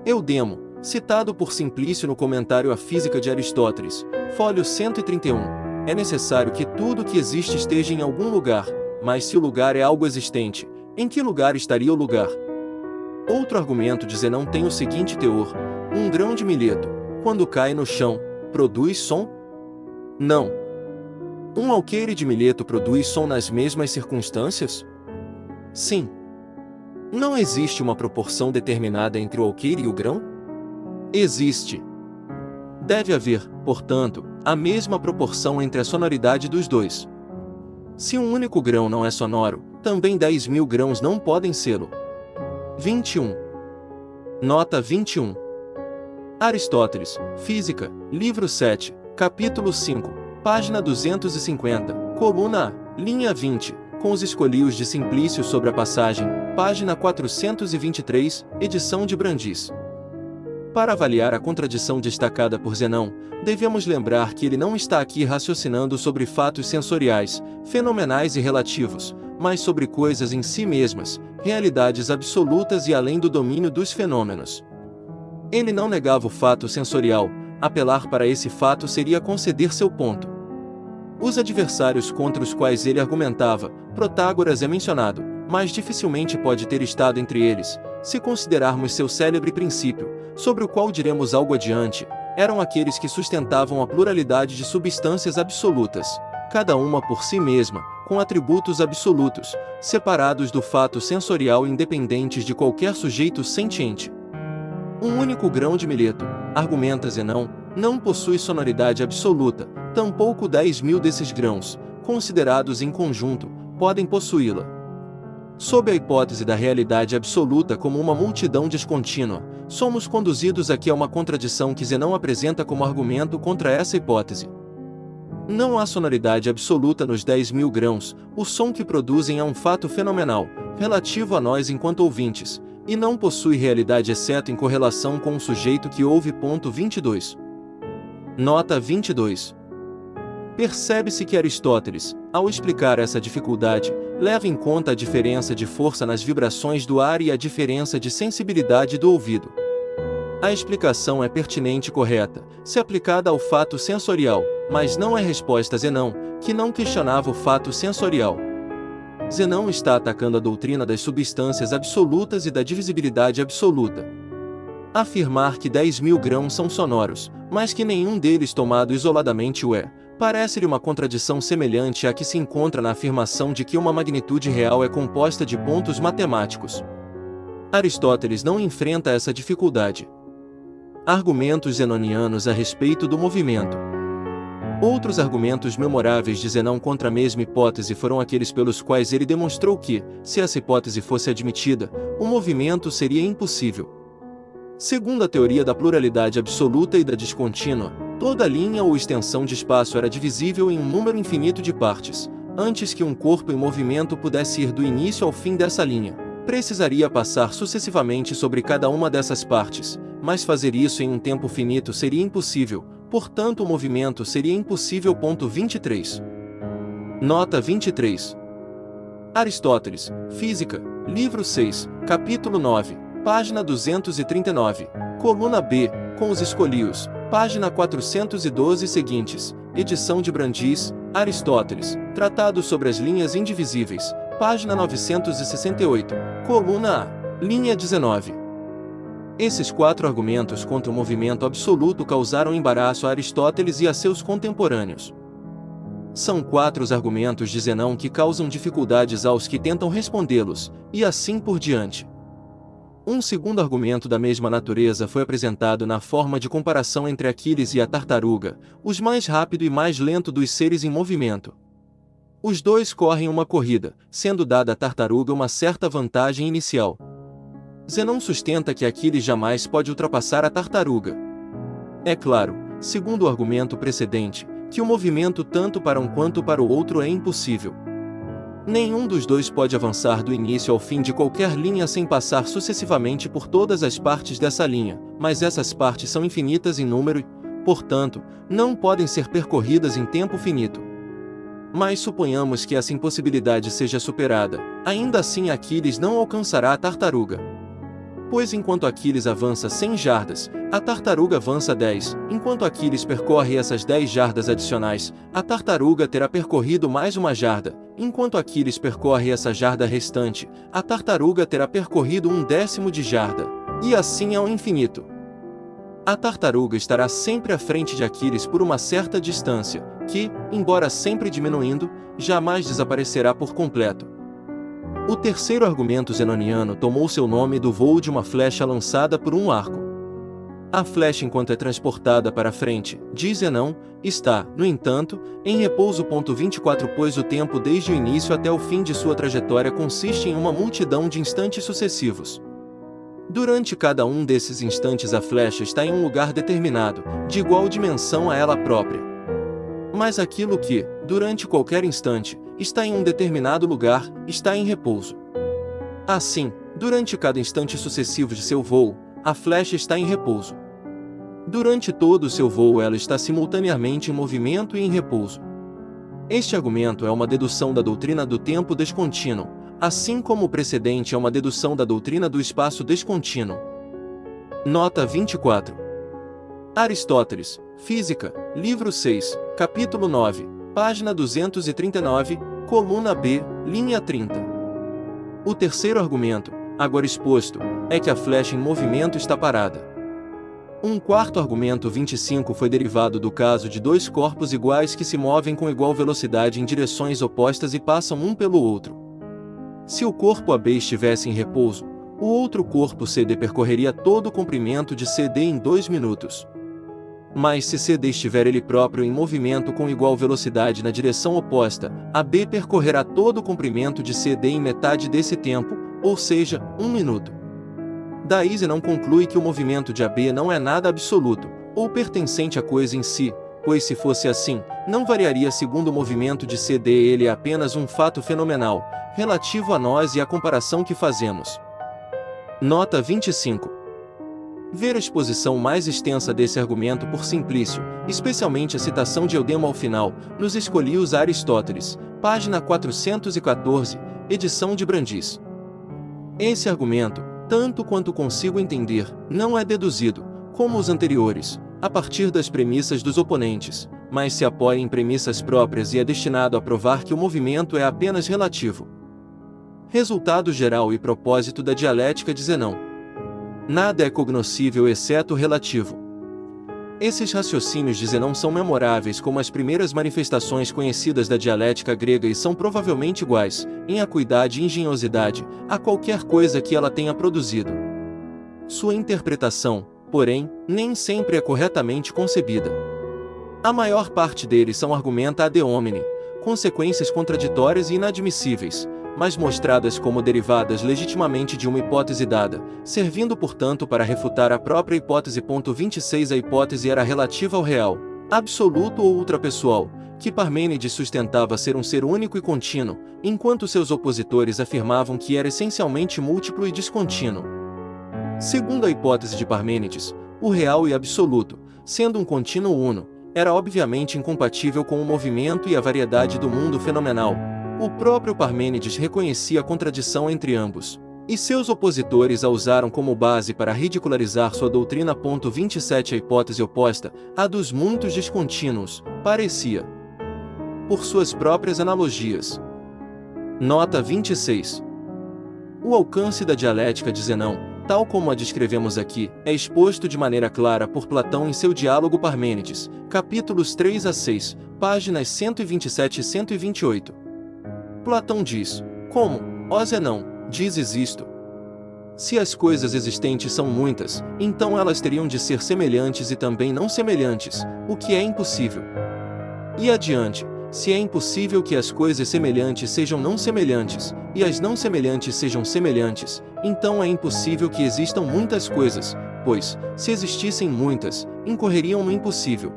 Eudemo, citado por Simplício no comentário à Física de Aristóteles, fólio 131, é necessário que tudo que existe esteja em algum lugar, mas se o lugar é algo existente, em que lugar estaria o lugar? Outro argumento de Zenão tem o seguinte teor: um grão de milheto, quando cai no chão, produz som? Não. Um alqueire de milheto produz som nas mesmas circunstâncias? Sim. Não existe uma proporção determinada entre o alqueire e o grão? Existe. Deve haver, portanto, a mesma proporção entre a sonoridade dos dois. Se um único grão não é sonoro, também 10.000 grãos não podem sê-lo. 21. Nota 21. Aristóteles, Física, livro 7, capítulo 5, página 250, coluna A, linha 20, com os escolios de Simplício sobre a passagem, página 423, edição de Brandis. Para avaliar a contradição destacada por Zenão, devemos lembrar que ele não está aqui raciocinando sobre fatos sensoriais, fenomenais e relativos, mas sobre coisas em si mesmas, realidades absolutas e além do domínio dos fenômenos. Ele não negava o fato sensorial, apelar para esse fato seria conceder seu ponto. Os adversários contra os quais ele argumentava, Protágoras é mencionado, mas dificilmente pode ter estado entre eles, se considerarmos seu célebre princípio, sobre o qual diremos algo adiante, eram aqueles que sustentavam a pluralidade de substâncias absolutas, cada uma por si mesma, com atributos absolutos, separados do fato sensorial e independentes de qualquer sujeito sentiente. Um único grão de milheto, argumenta Zenão, não possui sonoridade absoluta, tampouco 10.000 desses grãos, considerados em conjunto, podem possuí-la. Sob a hipótese da realidade absoluta como uma multidão descontínua, somos conduzidos aqui a uma contradição que Zenão apresenta como argumento contra essa hipótese. Não há sonoridade absoluta nos 10.000 grãos, o som que produzem é um fato fenomenal, relativo a nós enquanto ouvintes, e não possui realidade exceto em correlação com o sujeito que ouve. 22. Nota 22. Percebe-se que Aristóteles, ao explicar essa dificuldade, leva em conta a diferença de força nas vibrações do ar e a diferença de sensibilidade do ouvido. A explicação é pertinente e correta, se aplicada ao fato sensorial, mas não é resposta a Zenão, que não questionava o fato sensorial. Zenão está atacando a doutrina das substâncias absolutas e da divisibilidade absoluta. Afirmar que 10.000 grãos são sonoros, mas que nenhum deles tomado isoladamente o é, parece-lhe uma contradição semelhante à que se encontra na afirmação de que uma magnitude real é composta de pontos matemáticos. Aristóteles não enfrenta essa dificuldade. Argumentos zenonianos a respeito do movimento. Outros argumentos memoráveis de Zenão contra a mesma hipótese foram aqueles pelos quais ele demonstrou que, se essa hipótese fosse admitida, o movimento seria impossível. Segundo a teoria da pluralidade absoluta e da descontínua, toda linha ou extensão de espaço era divisível em um número infinito de partes. Antes que um corpo em movimento pudesse ir do início ao fim dessa linha, precisaria passar sucessivamente sobre cada uma dessas partes, mas fazer isso em um tempo finito seria impossível, portanto o movimento seria impossível. 23. Nota 23. Aristóteles, Física, livro 6, capítulo 9, página 239, coluna B, com os escolios, página 412 seguintes, edição de Brandis, Aristóteles, Tratado sobre as linhas indivisíveis, página 968, coluna A, linha 19. Esses 4 argumentos contra o movimento absoluto causaram embaraço a Aristóteles e a seus contemporâneos. São 4 os argumentos de Zenão que causam dificuldades aos que tentam respondê-los, e assim por diante. Um segundo argumento da mesma natureza foi apresentado na forma de comparação entre Aquiles e a tartaruga, os mais rápido e mais lento dos seres em movimento. Os dois correm uma corrida, sendo dada à tartaruga uma certa vantagem inicial. Zenão sustenta que Aquiles jamais pode ultrapassar a tartaruga. É claro, segundo o argumento precedente, que o movimento tanto para um quanto para o outro é impossível. Nenhum dos dois pode avançar do início ao fim de qualquer linha sem passar sucessivamente por todas as partes dessa linha, mas essas partes são infinitas em número e, portanto, não podem ser percorridas em tempo finito. Mas suponhamos que essa impossibilidade seja superada, ainda assim Aquiles não alcançará a tartaruga. Pois enquanto Aquiles avança 100 jardas, a tartaruga avança 10, enquanto Aquiles percorre essas 10 jardas adicionais, a tartaruga terá percorrido mais uma jarda, enquanto Aquiles percorre essa jarda restante, a tartaruga terá percorrido 1/10 de jarda, e assim ao infinito. A tartaruga estará sempre à frente de Aquiles por uma certa distância, que, embora sempre diminuindo, jamais desaparecerá por completo. O terceiro argumento zenoniano tomou seu nome do voo de uma flecha lançada por um arco. A flecha, enquanto é transportada para a frente, diz Zenão, está, no entanto, em repouso. 24 Pois o tempo desde o início até o fim de sua trajetória consiste em uma multidão de instantes sucessivos. Durante cada um desses instantes a flecha está em um lugar determinado, de igual dimensão a ela própria. Mas aquilo que, durante qualquer instante, está em um determinado lugar, está em repouso. Assim, durante cada instante sucessivo de seu voo, a flecha está em repouso. Durante todo o seu voo ela está simultaneamente em movimento e em repouso. Este argumento é uma dedução da doutrina do tempo descontínuo, assim como o precedente é uma dedução da doutrina do espaço descontínuo. Nota 24. Aristóteles, Física, livro 6, capítulo 9, página 239, coluna B, linha 30. O terceiro argumento, agora exposto, é que a flecha em movimento está parada. Um quarto argumento 25 foi derivado do caso de dois corpos iguais que se movem com igual velocidade em direções opostas e passam um pelo outro. Se o corpo AB estivesse em repouso, o outro corpo CD percorreria todo o comprimento de CD em 2 minutos. Mas se CD estiver ele próprio em movimento com igual velocidade na direção oposta, AB percorrerá todo o comprimento de CD em metade desse tempo, ou seja, 1 minuto. Daí Zenão conclui que o movimento de AB não é nada absoluto, ou pertencente à coisa em si, pois se fosse assim, não variaria segundo o movimento de CD, ele é apenas um fato fenomenal, relativo a nós e à comparação que fazemos. Nota 25. Ver a exposição mais extensa desse argumento por Simplício, especialmente a citação de Eudemo ao final, nos Escolios a Aristóteles, página 414, edição de Brandis. Esse argumento, tanto quanto consigo entender, não é deduzido, como os anteriores, a partir das premissas dos oponentes, mas se apoia em premissas próprias e é destinado a provar que o movimento é apenas relativo. Resultado geral e propósito da dialética de Zenão. Nada é cognoscível exceto o relativo. Esses raciocínios de Zenão são memoráveis como as primeiras manifestações conhecidas da dialética grega e são provavelmente iguais, em acuidade e engenhosidade, a qualquer coisa que ela tenha produzido. Sua interpretação, porém, nem sempre é corretamente concebida. A maior parte deles são argumenta ad hominem, consequências contraditórias e inadmissíveis, mas mostradas como derivadas legitimamente de uma hipótese dada, servindo portanto para refutar a própria hipótese. 26 A hipótese era relativa ao real, absoluto ou ultrapessoal, que Parmênides sustentava ser um ser único e contínuo, enquanto seus opositores afirmavam que era essencialmente múltiplo e descontínuo. Segundo a hipótese de Parmênides, o real e absoluto, sendo um contínuo uno, era obviamente incompatível com o movimento e a variedade do mundo fenomenal. O próprio Parmênides reconhecia a contradição entre ambos, e seus opositores a usaram como base para ridicularizar sua doutrina. 27 A hipótese oposta, a dos muitos descontínuos, parecia, por suas próprias analogias. Nota 26. O alcance da dialética de Zenão, tal como a descrevemos aqui, é exposto de maneira clara por Platão em seu Diálogo Parmênides, capítulos 3 a 6, páginas 127 e 128. Platão diz: como, ó Zenão, dizes isto? Se as coisas existentes são muitas, então elas teriam de ser semelhantes e também não semelhantes, o que é impossível. E adiante, se é impossível que as coisas semelhantes sejam não semelhantes, e as não semelhantes sejam semelhantes, então é impossível que existam muitas coisas, pois, se existissem muitas, incorreriam no impossível.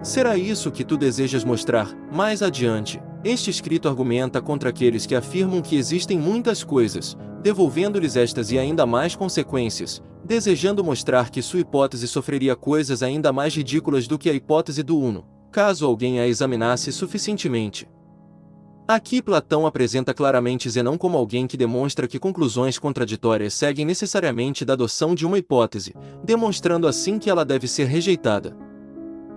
Será isso que tu desejas mostrar, mais adiante. Este escrito argumenta contra aqueles que afirmam que existem muitas coisas, devolvendo-lhes estas e ainda mais consequências, desejando mostrar que sua hipótese sofreria coisas ainda mais ridículas do que a hipótese do Uno, caso alguém a examinasse suficientemente. Aqui Platão apresenta claramente Zenão como alguém que demonstra que conclusões contraditórias seguem necessariamente da adoção de uma hipótese, demonstrando assim que ela deve ser rejeitada.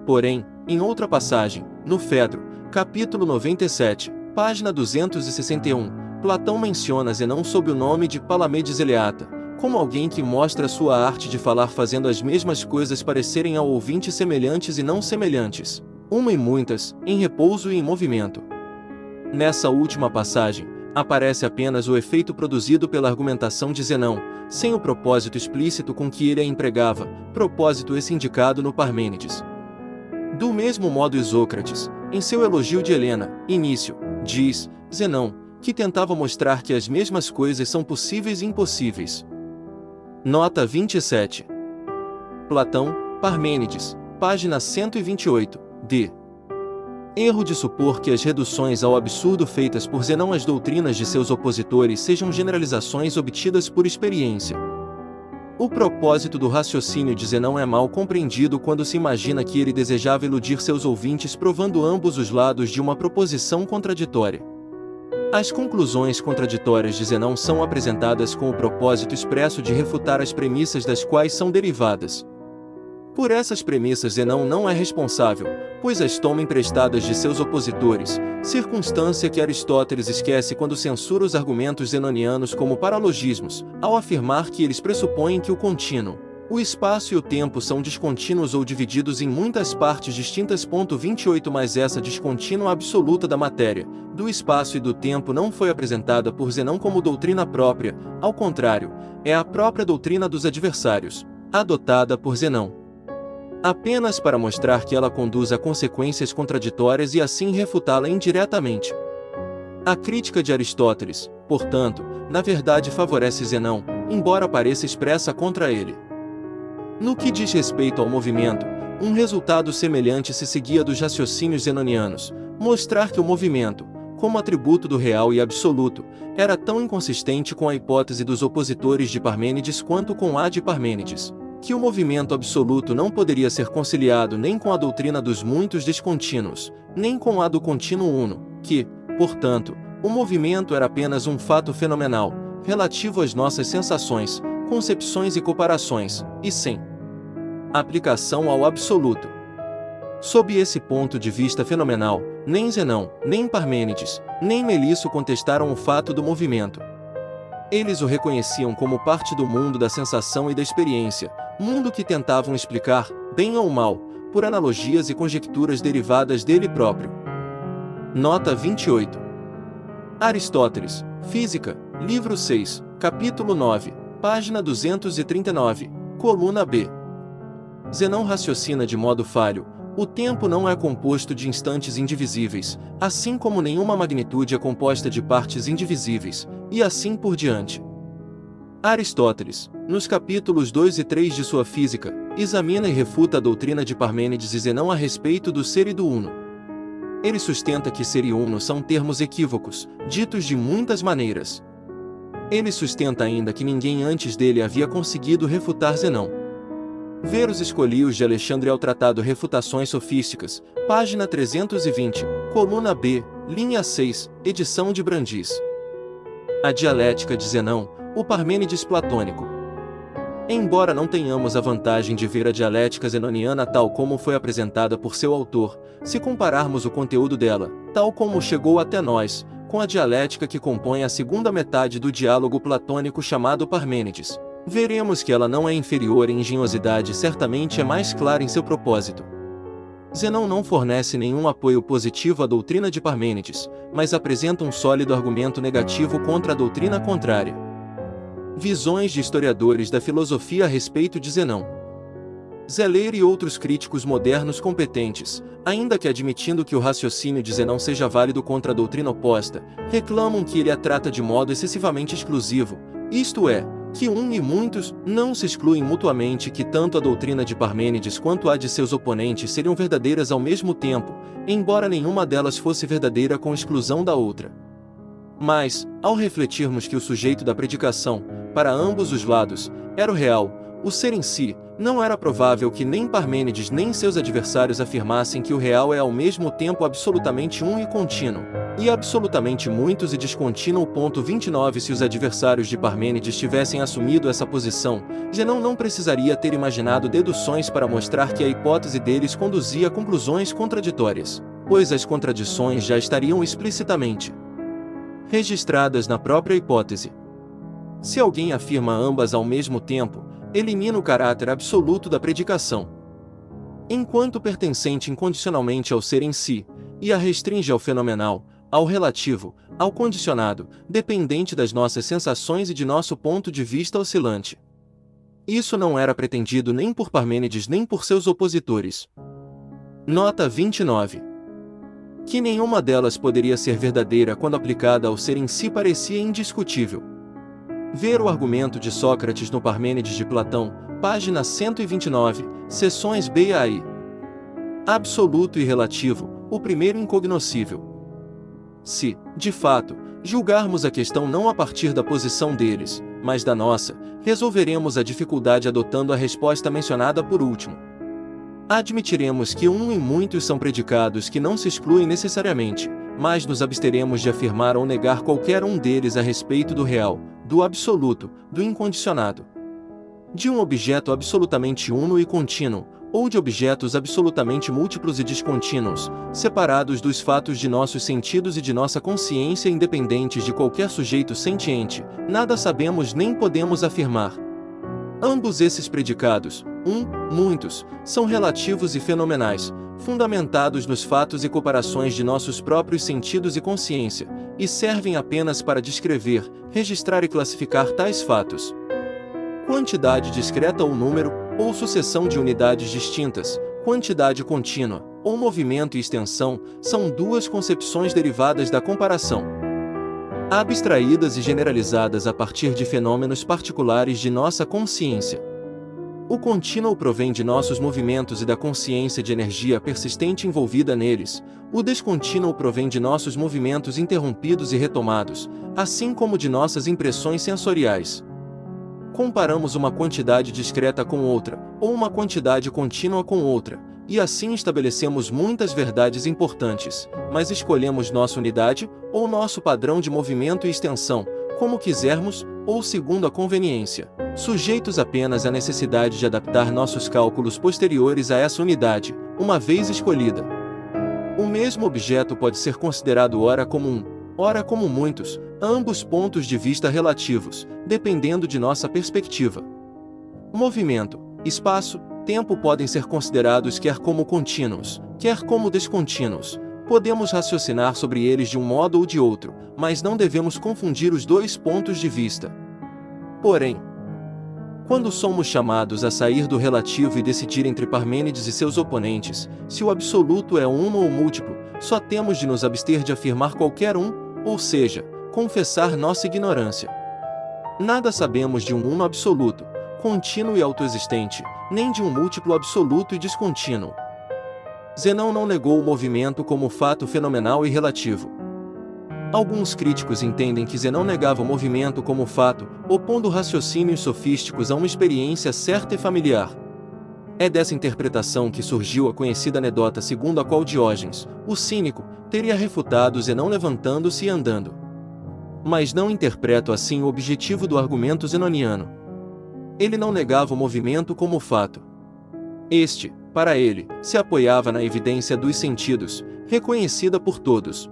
Porém, em outra passagem, no Fedro, capítulo 97, página 261, Platão menciona Zenão sob o nome de Palamedes Eleata, como alguém que mostra sua arte de falar fazendo as mesmas coisas parecerem ao ouvinte semelhantes e não semelhantes, uma e muitas, em repouso e em movimento. Nessa última passagem, aparece apenas o efeito produzido pela argumentação de Zenão, sem o propósito explícito com que ele a empregava, propósito esse indicado no Parmênides. Do mesmo modo Isócrates, em seu elogio de Helena, início, diz, Zenão, que tentava mostrar que as mesmas coisas são possíveis e impossíveis. Nota 27. Platão, Parmênides, página 128, d. Erro de supor que as reduções ao absurdo feitas por Zenão às doutrinas de seus opositores sejam generalizações obtidas por experiência. O propósito do raciocínio de Zenão é mal compreendido quando se imagina que ele desejava iludir seus ouvintes provando ambos os lados de uma proposição contraditória. As conclusões contraditórias de Zenão são apresentadas com o propósito expresso de refutar as premissas das quais são derivadas. Por essas premissas Zenão não é responsável, pois as toma emprestadas de seus opositores, circunstância que Aristóteles esquece quando censura os argumentos zenonianos como paralogismos, ao afirmar que eles pressupõem que o contínuo, o espaço e o tempo são descontínuos ou divididos em muitas partes distintas. 28 Mas essa descontínua absoluta da matéria, do espaço e do tempo não foi apresentada por Zenão como doutrina própria, ao contrário, é a própria doutrina dos adversários, adotada por Zenão apenas para mostrar que ela conduz a consequências contraditórias e assim refutá-la indiretamente. A crítica de Aristóteles, portanto, na verdade favorece Zenão, embora pareça expressa contra ele. No que diz respeito ao movimento, um resultado semelhante se seguia dos raciocínios zenonianos, mostrar que o movimento, como atributo do real e absoluto, era tão inconsistente com a hipótese dos opositores de Parmênides quanto com a de Parmênides, que o movimento absoluto não poderia ser conciliado nem com a doutrina dos muitos descontínuos, nem com a do contínuo uno, que, portanto, o movimento era apenas um fato fenomenal, relativo às nossas sensações, concepções e comparações, e sem aplicação ao absoluto. Sob esse ponto de vista fenomenal, nem Zenão, nem Parmênides, nem Melisso contestaram o fato do movimento. Eles o reconheciam como parte do mundo da sensação e da experiência, mundo que tentavam explicar, bem ou mal, por analogias e conjecturas derivadas dele próprio. Nota 28. Aristóteles, Física, livro 6, capítulo 9, página 239, coluna B. Zenão raciocina de modo falho. O tempo não é composto de instantes indivisíveis, assim como nenhuma magnitude é composta de partes indivisíveis, e assim por diante. Aristóteles, nos capítulos 2 e 3 de sua Física, examina e refuta a doutrina de Parmênides e Zenão a respeito do ser e do uno. Ele sustenta que ser e uno são termos equívocos, ditos de muitas maneiras. Ele sustenta ainda que ninguém antes dele havia conseguido refutar Zenão. Ver os Escolios de Alexandre ao Tratado Refutações Sofísticas, página 320, coluna B, linha 6, edição de Brandis. A dialética de Zenão, o Parmênides platônico. Embora não tenhamos a vantagem de ver a dialética zenoniana tal como foi apresentada por seu autor, se compararmos o conteúdo dela, tal como chegou até nós, com a dialética que compõe a segunda metade do diálogo platônico chamado Parmênides, veremos que ela não é inferior em engenhosidade e certamente é mais clara em seu propósito. Zenão não fornece nenhum apoio positivo à doutrina de Parmênides, mas apresenta um sólido argumento negativo contra a doutrina contrária. Visões de historiadores da filosofia a respeito de Zenão. Zeller e outros críticos modernos competentes, ainda que admitindo que o raciocínio de Zenão seja válido contra a doutrina oposta, reclamam que ele a trata de modo excessivamente exclusivo, isto é, que um e muitos não se excluem mutuamente, que tanto a doutrina de Parmênides quanto a de seus oponentes seriam verdadeiras ao mesmo tempo, embora nenhuma delas fosse verdadeira com exclusão da outra. Mas, ao refletirmos que o sujeito da predicação, para ambos os lados, era o real, o ser em si, não era provável que nem Parmênides nem seus adversários afirmassem que o real é ao mesmo tempo absolutamente um e contínuo, e absolutamente muitos e descontínuo. 29 Se os adversários de Parmênides tivessem assumido essa posição, Zenão não precisaria ter imaginado deduções para mostrar que a hipótese deles conduzia a conclusões contraditórias, pois as contradições já estariam explicitamente registradas na própria hipótese. Se alguém afirma ambas ao mesmo tempo, elimina o caráter absoluto da predicação, enquanto pertencente incondicionalmente ao ser em si, e a restringe ao fenomenal, ao relativo, ao condicionado, dependente das nossas sensações e de nosso ponto de vista oscilante. Isso não era pretendido nem por Parmênides nem por seus opositores. Nota 29. Que nenhuma delas poderia ser verdadeira quando aplicada ao ser em si parecia indiscutível. Ver o argumento de Sócrates no Parmênides de Platão, página 129, seções B a I. Absoluto e relativo, o primeiro incognoscível. Se, de fato, julgarmos a questão não a partir da posição deles, mas da nossa, resolveremos a dificuldade adotando a resposta mencionada por último. Admitiremos que um e muitos são predicados que não se excluem necessariamente, mas nos absteremos de afirmar ou negar qualquer um deles a respeito do real, do absoluto, do incondicionado, de um objeto absolutamente uno e contínuo, ou de objetos absolutamente múltiplos e descontínuos, separados dos fatos de nossos sentidos e de nossa consciência independentes de qualquer sujeito sentiente, nada sabemos nem podemos afirmar. Ambos esses predicados, muitos, são relativos e fenomenais, fundamentados nos fatos e comparações de nossos próprios sentidos e consciência, e servem apenas para descrever, registrar e classificar tais fatos. Quantidade discreta ou número, ou sucessão de unidades distintas, quantidade contínua, ou movimento e extensão, são duas concepções derivadas da comparação, abstraídas e generalizadas a partir de fenômenos particulares de nossa consciência. O contínuo provém de nossos movimentos e da consciência de energia persistente envolvida neles, o descontínuo provém de nossos movimentos interrompidos e retomados, assim como de nossas impressões sensoriais. Comparamos uma quantidade discreta com outra, ou uma quantidade contínua com outra, e assim estabelecemos muitas verdades importantes, mas escolhemos nossa unidade, ou nosso padrão de movimento e extensão, como quisermos, ou segundo a conveniência, sujeitos apenas à necessidade de adaptar nossos cálculos posteriores a essa unidade, uma vez escolhida. O mesmo objeto pode ser considerado ora como um, ora como muitos, ambos pontos de vista relativos, dependendo de nossa perspectiva. Movimento, espaço, tempo podem ser considerados quer como contínuos, quer como descontínuos. Podemos raciocinar sobre eles de um modo ou de outro, mas não devemos confundir os dois pontos de vista. Porém, quando somos chamados a sair do relativo e decidir entre Parmênides e seus oponentes, se o absoluto é uno ou múltiplo, só temos de nos abster de afirmar qualquer um, ou seja, confessar nossa ignorância. Nada sabemos de um uno absoluto, contínuo e autoexistente, nem de um múltiplo absoluto e descontínuo. Zenão não negou o movimento como fato fenomenal e relativo. Alguns críticos entendem que Zenão negava o movimento como fato, opondo raciocínios sofísticos a uma experiência certa e familiar. É dessa interpretação que surgiu a conhecida anedota segundo a qual Diógenes, o cínico, teria refutado Zenão levantando-se e andando. Mas não interpreto assim o objetivo do argumento zenoniano. Ele não negava o movimento como fato. Este, para ele, se apoiava na evidência dos sentidos, reconhecida por todos.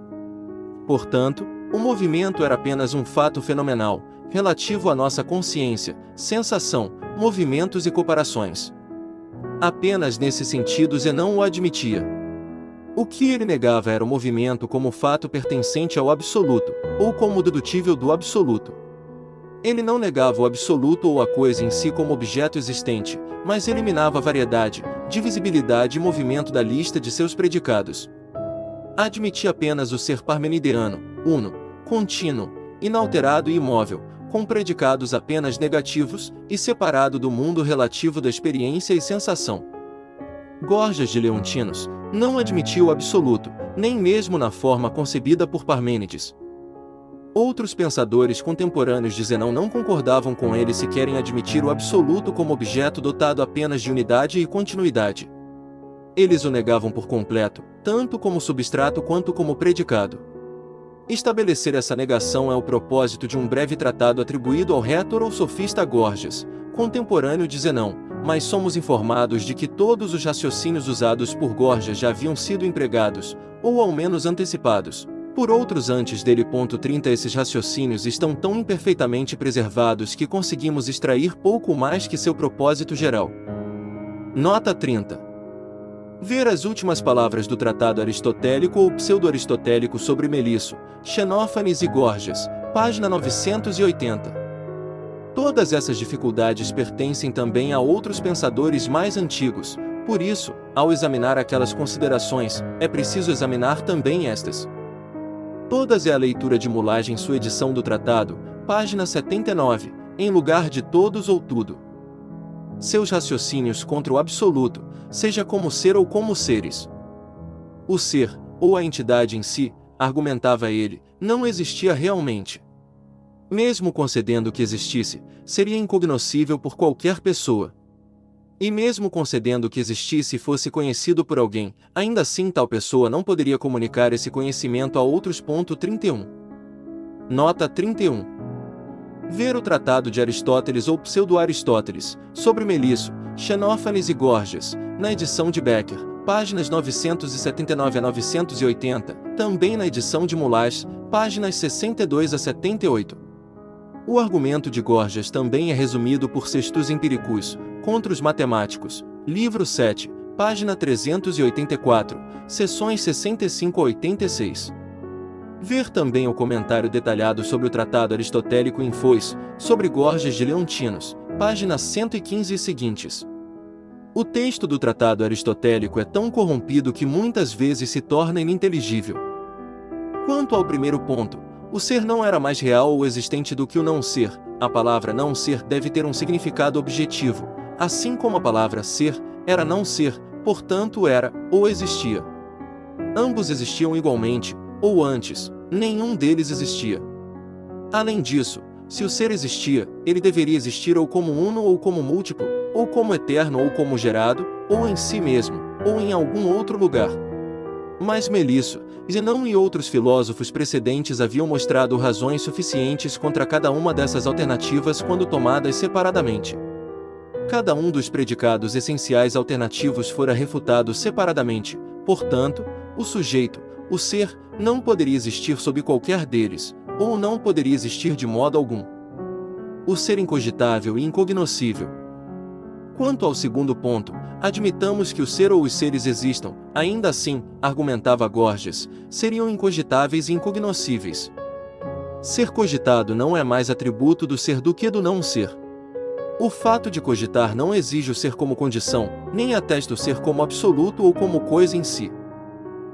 Portanto, o movimento era apenas um fato fenomenal, relativo à nossa consciência, sensação, movimentos e comparações. Apenas nesse sentido Zenão o admitia. O que ele negava era o movimento como fato pertencente ao absoluto, ou como dedutível do absoluto. Ele não negava o absoluto ou a coisa em si como objeto existente, mas eliminava a variedade, divisibilidade e movimento da lista de seus predicados. Admitia apenas o ser parmenideano, uno, contínuo, inalterado e imóvel, com predicados apenas negativos, e separado do mundo relativo da experiência e sensação. Gorgias de Leontinos não admitia o absoluto, nem mesmo na forma concebida por Parmênides. Outros pensadores contemporâneos de Zenão não concordavam com ele se querem admitir o absoluto como objeto dotado apenas de unidade e continuidade. Eles o negavam por completo, tanto como substrato quanto como predicado. Estabelecer essa negação é o propósito de um breve tratado atribuído ao rétor ou sofista Gorgias, contemporâneo de Zenão, mas somos informados de que todos os raciocínios usados por Gorgias já haviam sido empregados, ou ao menos antecipados, por outros antes dele. 30 Esses raciocínios estão tão imperfeitamente preservados que conseguimos extrair pouco mais que seu propósito geral. Nota 30. Ver as últimas palavras do tratado aristotélico ou pseudo-aristotélico sobre Melisso, Xenófanes e Gorgias, página 980. Todas essas dificuldades pertencem também a outros pensadores mais antigos, por isso, ao examinar aquelas considerações, é preciso examinar também estas. Todas é a leitura de Moulage em sua edição do tratado, página 79, em lugar de todos ou tudo. Seus raciocínios contra o absoluto, seja como ser ou como seres. O ser, ou a entidade em si, argumentava ele, não existia realmente. Mesmo concedendo que existisse, seria incognoscível por qualquer pessoa. E mesmo concedendo que existisse e fosse conhecido por alguém, ainda assim tal pessoa não poderia comunicar esse conhecimento a outros. 31. Nota 31. Ver o tratado de Aristóteles ou pseudo-Aristóteles, sobre Melisso, Xenófanes e Gorgias, na edição de Becker, páginas 979 a 980, também na edição de Moulage, páginas 62 a 78. O argumento de Gorgias também é resumido por Sextus Empiricus, contra os matemáticos, livro 7, página 384, seções 65 a 86. Ver também o comentário detalhado sobre o tratado aristotélico em Foix, sobre Gorgias de Leontinos, páginas 115 e seguintes. O texto do tratado aristotélico é tão corrompido que muitas vezes se torna ininteligível. Quanto ao primeiro ponto, o ser não era mais real ou existente do que o não ser. A palavra não ser deve ter um significado objetivo, assim como a palavra ser era não ser, portanto era, ou existia. Ambos existiam igualmente, ou antes, nenhum deles existia. Além disso, se o ser existia, ele deveria existir ou como uno ou como múltiplo, ou como eterno ou como gerado, ou em si mesmo, ou em algum outro lugar. Mas Melisso, Zenão e outros filósofos precedentes haviam mostrado razões suficientes contra cada uma dessas alternativas quando tomadas separadamente. Cada um dos predicados essenciais alternativos fora refutado separadamente, portanto, o sujeito, o ser, não poderia existir sob qualquer deles, ou não poderia existir de modo algum. O ser incogitável e incognoscível. Quanto ao segundo ponto, admitamos que o ser ou os seres existam, ainda assim, argumentava Gorgias, seriam incogitáveis e incognoscíveis. Ser cogitado não é mais atributo do ser do que do não ser. O fato de cogitar não exige o ser como condição, nem atesta o ser como absoluto ou como coisa em si.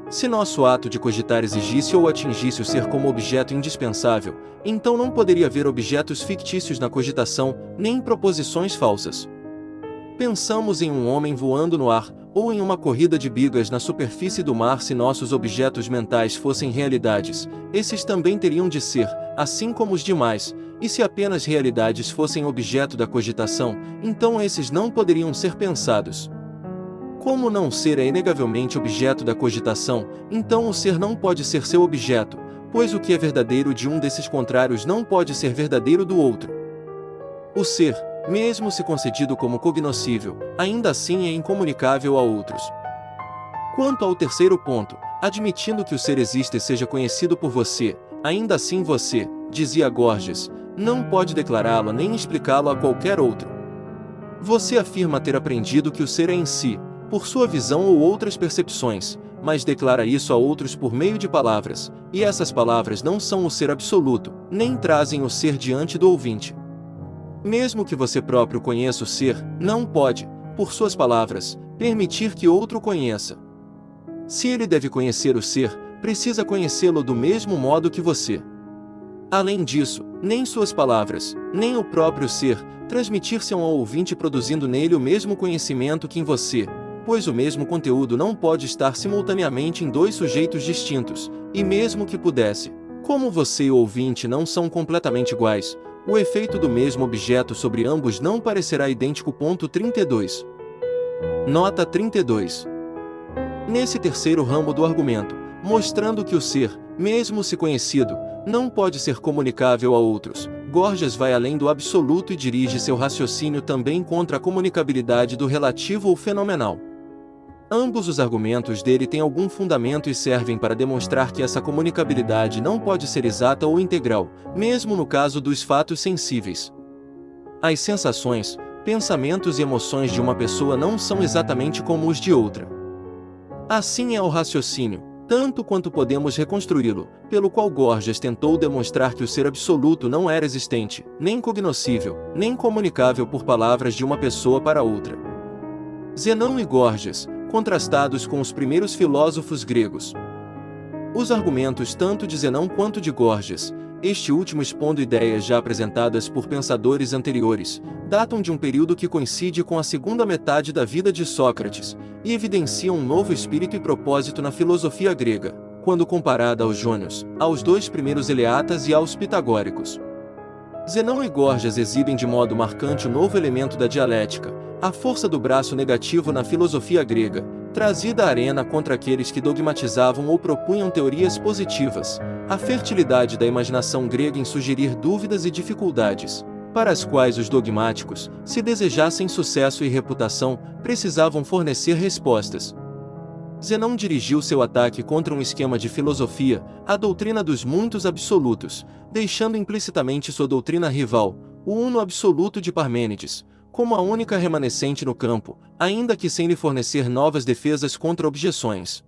Se nosso ato de cogitar exigisse ou atingisse o ser como objeto indispensável, então não poderia haver objetos fictícios na cogitação, nem proposições falsas. Pensamos em um homem voando no ar, ou em uma corrida de bigas na superfície do mar. Se nossos objetos mentais fossem realidades, esses também teriam de ser, assim como os demais, e se apenas realidades fossem objeto da cogitação, então esses não poderiam ser pensados. Como não ser é inegavelmente objeto da cogitação, então o ser não pode ser seu objeto, pois o que é verdadeiro de um desses contrários não pode ser verdadeiro do outro. O ser, mesmo se concedido como cognoscível, ainda assim é incomunicável a outros. Quanto ao terceiro ponto, admitindo que o ser existe e seja conhecido por você, ainda assim você, dizia Gorgias, não pode declará-lo nem explicá-lo a qualquer outro. Você afirma ter aprendido que o ser é em si, por sua visão ou outras percepções, mas declara isso a outros por meio de palavras, e essas palavras não são o ser absoluto, nem trazem o ser diante do ouvinte. Mesmo que você próprio conheça o ser, não pode, por suas palavras, permitir que outro conheça. Se ele deve conhecer o ser, precisa conhecê-lo do mesmo modo que você. Além disso, nem suas palavras, nem o próprio ser, transmitir-se ao ouvinte produzindo nele o mesmo conhecimento que em você, pois o mesmo conteúdo não pode estar simultaneamente em dois sujeitos distintos, e mesmo que pudesse, Como você e o ouvinte não são completamente iguais, o efeito do mesmo objeto sobre ambos não parecerá idêntico. 32. Nota 32. Nesse terceiro ramo do argumento, mostrando que o ser, mesmo se conhecido, não pode ser comunicável a outros, Gorgias vai além do absoluto e dirige seu raciocínio também contra a comunicabilidade do relativo ou fenomenal. Ambos os argumentos dele têm algum fundamento e servem para demonstrar que essa comunicabilidade não pode ser exata ou integral, mesmo no caso dos fatos sensíveis. As sensações, pensamentos e emoções de uma pessoa não são exatamente como os de outra. Assim é o raciocínio, tanto quanto podemos reconstruí-lo, pelo qual Gorgias tentou demonstrar que o ser absoluto não era existente, nem cognoscível, nem comunicável por palavras de uma pessoa para outra. Zenão e Gorgias, contrastados com os primeiros filósofos gregos. Os argumentos tanto de Zenão quanto de Gorgias, este último expondo ideias já apresentadas por pensadores anteriores, datam de um período que coincide com a segunda metade da vida de Sócrates, e evidenciam um novo espírito e propósito na filosofia grega, quando comparada aos jônios, aos dois primeiros eleatas e aos pitagóricos. Zenão e Gorgias exibem de modo marcante o novo elemento da dialética, a força do braço negativo na filosofia grega, trazida à arena contra aqueles que dogmatizavam ou propunham teorias positivas, a fertilidade da imaginação grega em sugerir dúvidas e dificuldades, para as quais os dogmáticos, se desejassem sucesso e reputação, precisavam fornecer respostas. Zenão dirigiu seu ataque contra um esquema de filosofia, a doutrina dos muitos absolutos, deixando implicitamente sua doutrina rival, o uno absoluto de Parmênides, como a única remanescente no campo, ainda que sem lhe fornecer novas defesas contra objeções.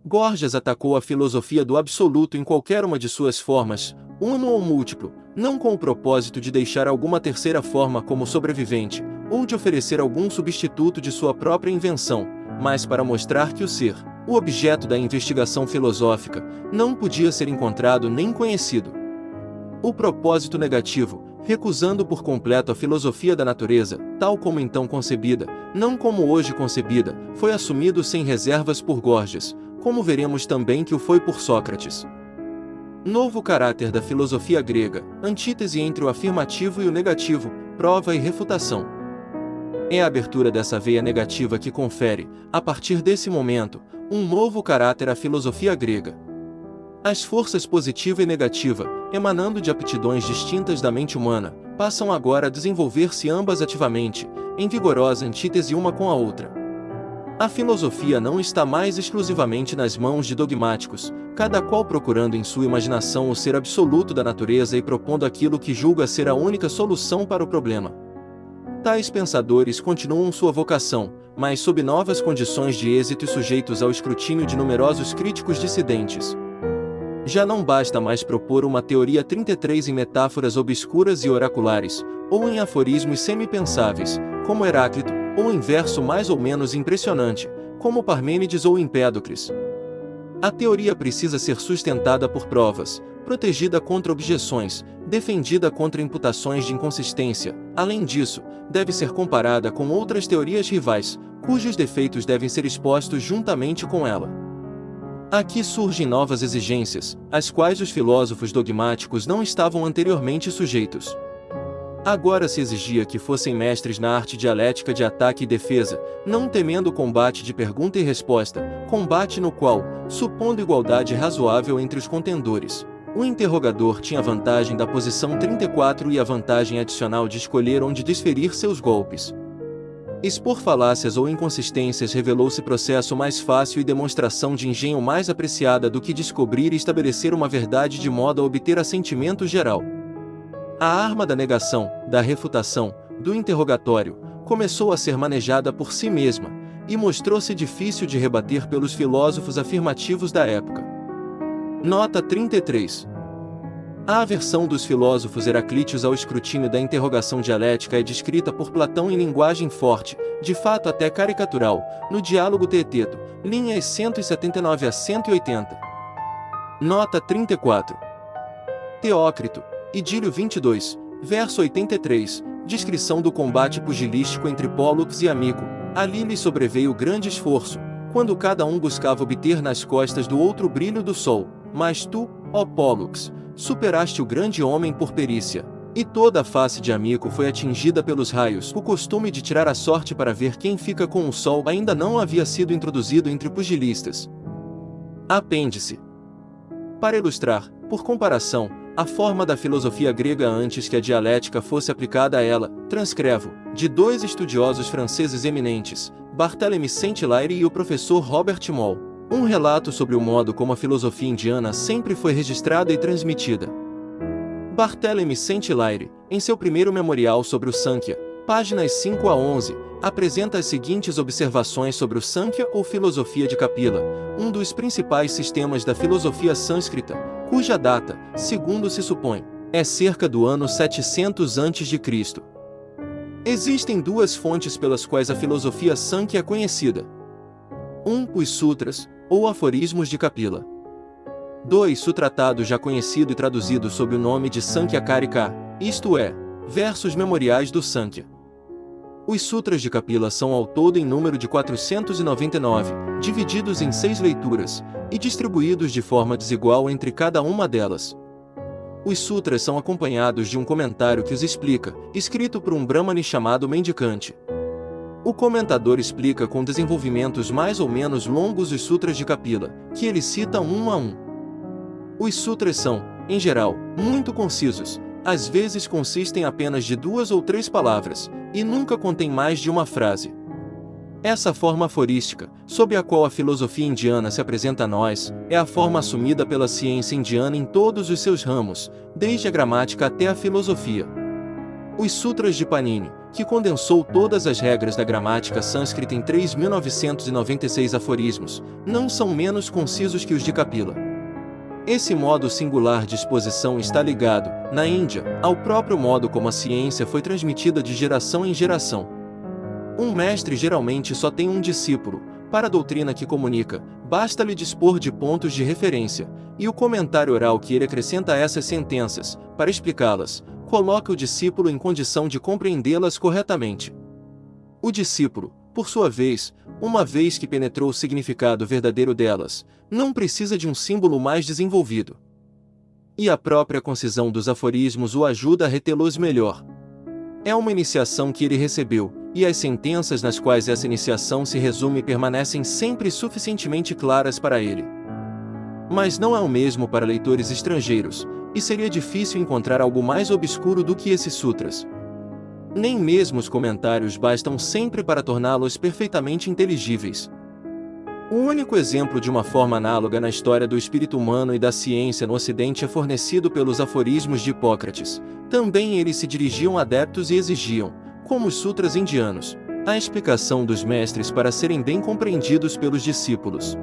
Gorgias atacou a filosofia do absoluto em qualquer uma de suas formas, uno ou múltiplo, não com o propósito de deixar alguma terceira forma como sobrevivente, ou de oferecer algum substituto de sua própria invenção, mas para mostrar que o ser, o objeto da investigação filosófica, não podia ser encontrado nem conhecido. O propósito negativo, recusando por completo a filosofia da natureza, tal como então concebida, não como hoje concebida, foi assumido sem reservas por Gorgias, como veremos também que o foi por Sócrates. Novo caráter da filosofia grega, antítese entre o afirmativo e o negativo, prova e refutação. É a abertura dessa veia negativa que confere, a partir desse momento, um novo caráter à filosofia grega. As forças positiva e negativa, emanando de aptidões distintas da mente humana, passam agora a desenvolver-se ambas ativamente, em vigorosa antítese uma com a outra. A filosofia não está mais exclusivamente nas mãos de dogmáticos, cada qual procurando em sua imaginação o ser absoluto da natureza e propondo aquilo que julga ser a única solução para o problema. Tais pensadores continuam sua vocação, mas sob novas condições de êxito e sujeitos ao escrutínio de numerosos críticos dissidentes. Já não basta mais propor uma teoria 33 em metáforas obscuras e oraculares, ou em aforismos semipensáveis, como Heráclito, ou em verso mais ou menos impressionante, como Parmênides ou Empédocles. A teoria precisa ser sustentada por provas, protegida contra objeções, defendida contra imputações de inconsistência. Além disso, deve ser comparada com outras teorias rivais, cujos defeitos devem ser expostos juntamente com ela. Aqui surgem novas exigências, às quais os filósofos dogmáticos não estavam anteriormente sujeitos. Agora se exigia que fossem mestres na arte dialética de ataque e defesa, não temendo o combate de pergunta e resposta, combate no qual, supondo igualdade razoável entre os contendores, o interrogador tinha a vantagem da posição 34 e a vantagem adicional de escolher onde desferir seus golpes. Expor falácias ou inconsistências revelou-se processo mais fácil e demonstração de engenho mais apreciada do que descobrir e estabelecer uma verdade de modo a obter assentimento geral. A arma da negação, da refutação, do interrogatório, começou a ser manejada por si mesma, e mostrou-se difícil de rebater pelos filósofos afirmativos da época. Nota 33. A aversão dos filósofos heraclíteos ao escrutínio da interrogação dialética é descrita por Platão em linguagem forte, de fato até caricatural, no Diálogo Teeteto, linhas 179 a 180. Nota 34. Teócrito, Idílio 22, verso 83, descrição do combate pugilístico entre Pólux e Amico. Ali lhe sobreveio grande esforço, quando cada um buscava obter nas costas do outro o brilho do sol. Mas tu, ó Pólux, superaste o grande homem por perícia. E toda a face de Amico foi atingida pelos raios. O costume de tirar a sorte para ver quem fica com o sol ainda não havia sido introduzido entre pugilistas. Apêndice. Para ilustrar, por comparação, a forma da filosofia grega antes que a dialética fosse aplicada a ela, transcrevo, de dois estudiosos franceses eminentes, Barthélemy Saint-Hilaire e o professor Robert Moll, um relato sobre o modo como a filosofia indiana sempre foi registrada e transmitida. Barthélemy Saint-Hilaire, em seu primeiro memorial sobre o Sankhya, páginas 5 a 11, apresenta as seguintes observações sobre o Sankhya ou filosofia de Kapila, um dos principais sistemas da filosofia sânscrita, cuja data, segundo se supõe, é cerca do ano 700 a.C. Existem duas fontes pelas quais a filosofia Sankhya é conhecida. 1. Os Sutras, ou aforismos de Kapila. 2. O tratado já conhecido e traduzido sob o nome de Sankhya Karika, isto é, versos memoriais do Sankhya. Os Sutras de Kapila são ao todo em número de 499, divididos em 6 leituras, e distribuídos de forma desigual entre cada uma delas. Os Sutras são acompanhados de um comentário que os explica, escrito por um Brahmane chamado Mendicante. O comentador explica com desenvolvimentos mais ou menos longos os Sutras de Kapila, que ele cita um a um. Os Sutras são, em geral, muito concisos, às vezes consistem apenas de 2 ou 3 palavras, e nunca contêm mais de uma frase. Essa forma aforística, sob a qual a filosofia indiana se apresenta a nós, é a forma assumida pela ciência indiana em todos os seus ramos, desde a gramática até a filosofia. Os Sutras de Panini, que condensou todas as regras da gramática sânscrita em 3.996 aforismos, não são menos concisos que os de Kapila. Esse modo singular de exposição está ligado, na Índia, ao próprio modo como a ciência foi transmitida de geração em geração. Um mestre geralmente só tem um discípulo. Para a doutrina que comunica, basta-lhe dispor de pontos de referência, e o comentário oral que ele acrescenta a essas sentenças, para explicá-las, coloca o discípulo em condição de compreendê-las corretamente. O discípulo, por sua vez, uma vez que penetrou o significado verdadeiro delas, não precisa de um símbolo mais desenvolvido. E a própria concisão dos aforismos o ajuda a retê-los melhor. É uma iniciação que ele recebeu, e as sentenças nas quais essa iniciação se resume permanecem sempre suficientemente claras para ele. Mas não é o mesmo para leitores estrangeiros, e seria difícil encontrar algo mais obscuro do que esses sutras. Nem mesmo os comentários bastam sempre para torná-los perfeitamente inteligíveis. O único exemplo de uma forma análoga na história do espírito humano e da ciência no Ocidente é fornecido pelos aforismos de Hipócrates. Também eles se dirigiam a adeptos e exigiam, como os sutras indianos, a explicação dos mestres para serem bem compreendidos pelos discípulos.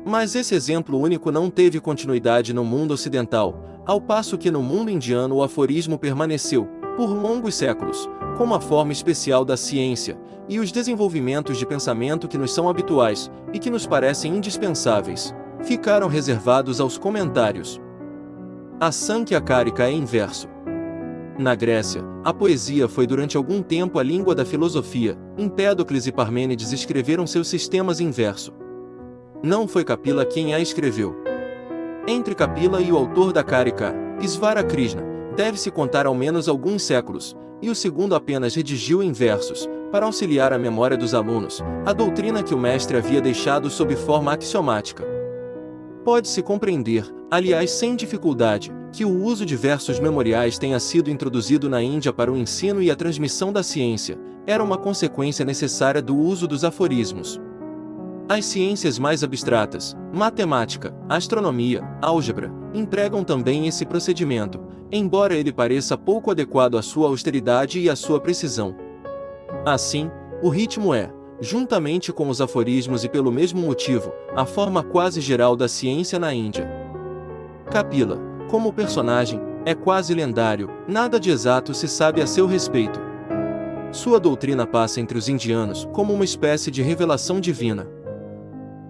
Mas esse exemplo único não teve continuidade no mundo ocidental, ao passo que no mundo indiano o aforismo permaneceu, por longos séculos, como a forma especial da ciência, e os desenvolvimentos de pensamento que nos são habituais, e que nos parecem indispensáveis, ficaram reservados aos comentários. A Sankhya Karika é em verso. Na Grécia, a poesia foi durante algum tempo a língua da filosofia. Empédocles e Parmênides escreveram seus sistemas em verso. Não foi Kapila quem a escreveu. Entre Kapila e o autor da Karika, Svara Krishna, deve-se contar ao menos alguns séculos, e o segundo apenas redigiu em versos, para auxiliar a memória dos alunos, a doutrina que o mestre havia deixado sob forma axiomática. Pode-se compreender, aliás sem dificuldade, que o uso de versos memoriais tenha sido introduzido na Índia para o ensino e a transmissão da ciência, era uma consequência necessária do uso dos aforismos. As ciências mais abstratas, matemática, astronomia, álgebra, empregam também esse procedimento, embora ele pareça pouco adequado à sua austeridade e à sua precisão. Assim, o ritmo é, juntamente com os aforismos e pelo mesmo motivo, a forma quase geral da ciência na Índia. Kapila, como personagem, é quase lendário, nada de exato se sabe a seu respeito. Sua doutrina passa entre os indianos como uma espécie de revelação divina.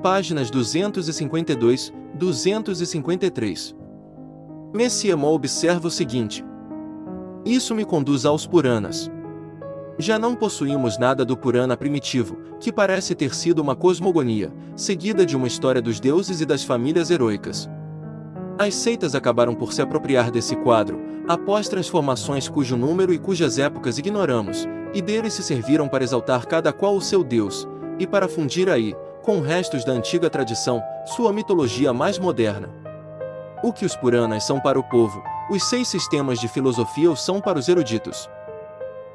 Páginas 252, 253. Messiemon observa o seguinte: isso me conduz aos Puranas. Já não possuímos nada do Purana primitivo, que parece ter sido uma cosmogonia, seguida de uma história dos deuses e das famílias heroicas. As seitas acabaram por se apropriar desse quadro, após transformações cujo número e cujas épocas ignoramos, e deles se serviram para exaltar cada qual o seu Deus, e para fundir aí, com restos da antiga tradição, sua mitologia mais moderna. O que os Puranas são para o povo, os 6 sistemas de filosofia o são para os eruditos.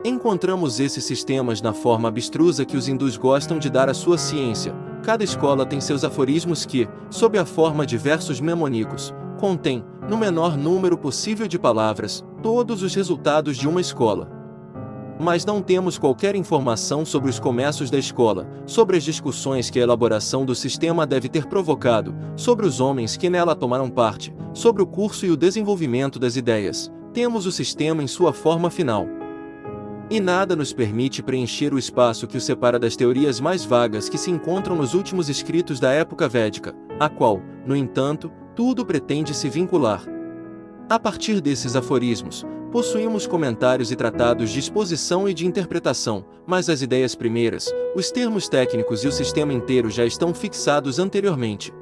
Encontramos esses sistemas na forma abstrusa que os hindus gostam de dar à sua ciência. Cada escola tem seus aforismos que, sob a forma de versos mnemônicos, contém, no menor número possível de palavras, todos os resultados de uma escola. Mas não temos qualquer informação sobre os começos da escola, sobre as discussões que a elaboração do sistema deve ter provocado, sobre os homens que nela tomaram parte, sobre o curso e o desenvolvimento das ideias. Temos o sistema em sua forma final. E nada nos permite preencher o espaço que o separa das teorias mais vagas que se encontram nos últimos escritos da época védica, a qual, no entanto, tudo pretende se vincular. A partir desses aforismos, possuímos comentários e tratados de exposição e de interpretação, mas as ideias primeiras, os termos técnicos e o sistema inteiro já estão fixados anteriormente.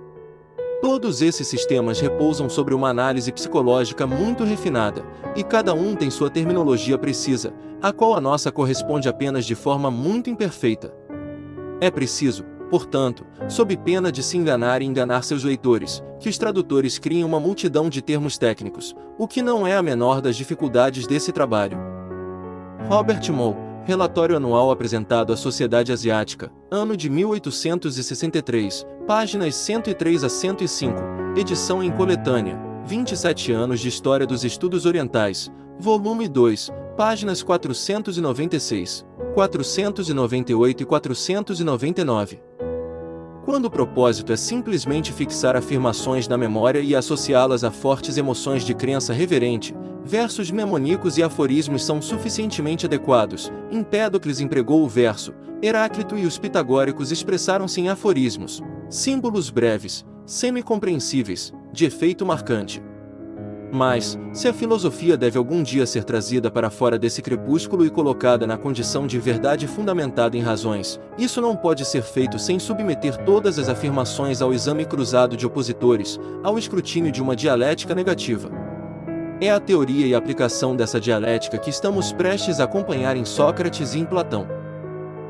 Todos esses sistemas repousam sobre uma análise psicológica muito refinada, e cada um tem sua terminologia precisa, a qual a nossa corresponde apenas de forma muito imperfeita. É preciso, portanto, sob pena de se enganar e enganar seus leitores, que os tradutores criem uma multidão de termos técnicos, o que não é a menor das dificuldades desse trabalho. Robert Moll, Relatório Anual apresentado à Sociedade Asiática, ano de 1863, páginas 103 a 105, edição em coletânea, 27 anos de História dos Estudos Orientais, volume 2, páginas 496, 498 e 499. Quando o propósito é simplesmente fixar afirmações na memória e associá-las a fortes emoções de crença reverente, versos mnemônicos e aforismos são suficientemente adequados. Empédocles empregou o verso, Heráclito e os pitagóricos expressaram-se em aforismos, símbolos breves, semi-compreensíveis, de efeito marcante. Mas, se a filosofia deve algum dia ser trazida para fora desse crepúsculo e colocada na condição de verdade fundamentada em razões, isso não pode ser feito sem submeter todas as afirmações ao exame cruzado de opositores, ao escrutínio de uma dialética negativa. É a teoria e a aplicação dessa dialética que estamos prestes a acompanhar em Sócrates e em Platão.